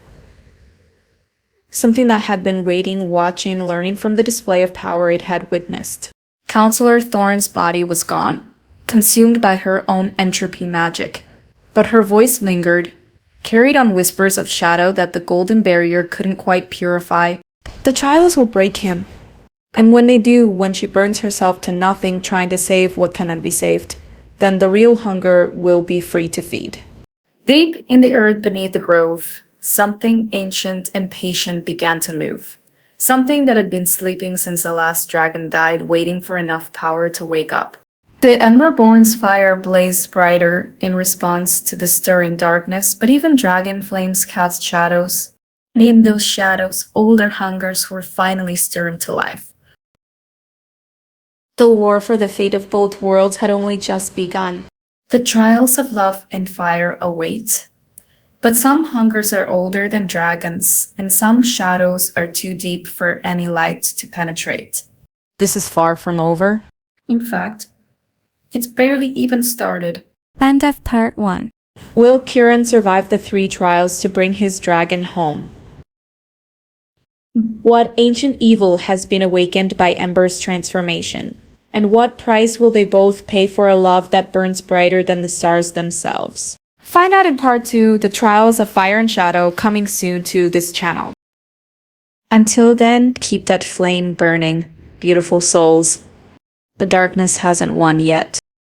Something that had been waiting, watching, learning from the display of power it had witnessed. Counselor Thorne's body was gone, consumed by her own entropy magic. But her voice lingered, carried on whispers of shadow that the golden barrier couldn't quite purify. The trials will break him. And when they do, when she burns herself to nothing trying to save what cannot be saved, then the real hunger will be free to feed. Deep in the earth beneath the grove, something ancient and patient began to move. Something that had been sleeping since the last dragon died, waiting for enough power to wake up. The Emberborn's fire blazed brighter in response to the stirring darkness, but even dragon flames cast shadows. And in those shadows, older hungers were finally stirring to life. The war for the fate of both worlds had only just begun. The trials of love and fire await. But some hungers are older than dragons, and some shadows are too deep for any light to penetrate. This is far from over. In fact, it's barely even started. End of Part 1. Will Kieran survive the 3 trials to bring his dragon home? What ancient evil has been awakened by Ember's transformation? And what price will they both pay for a love that burns brighter than the stars themselves? Find out in Part 2, The Trials of Fire and Shadow, coming soon to this channel. Until then, keep that flame burning, beautiful souls. The darkness hasn't won yet.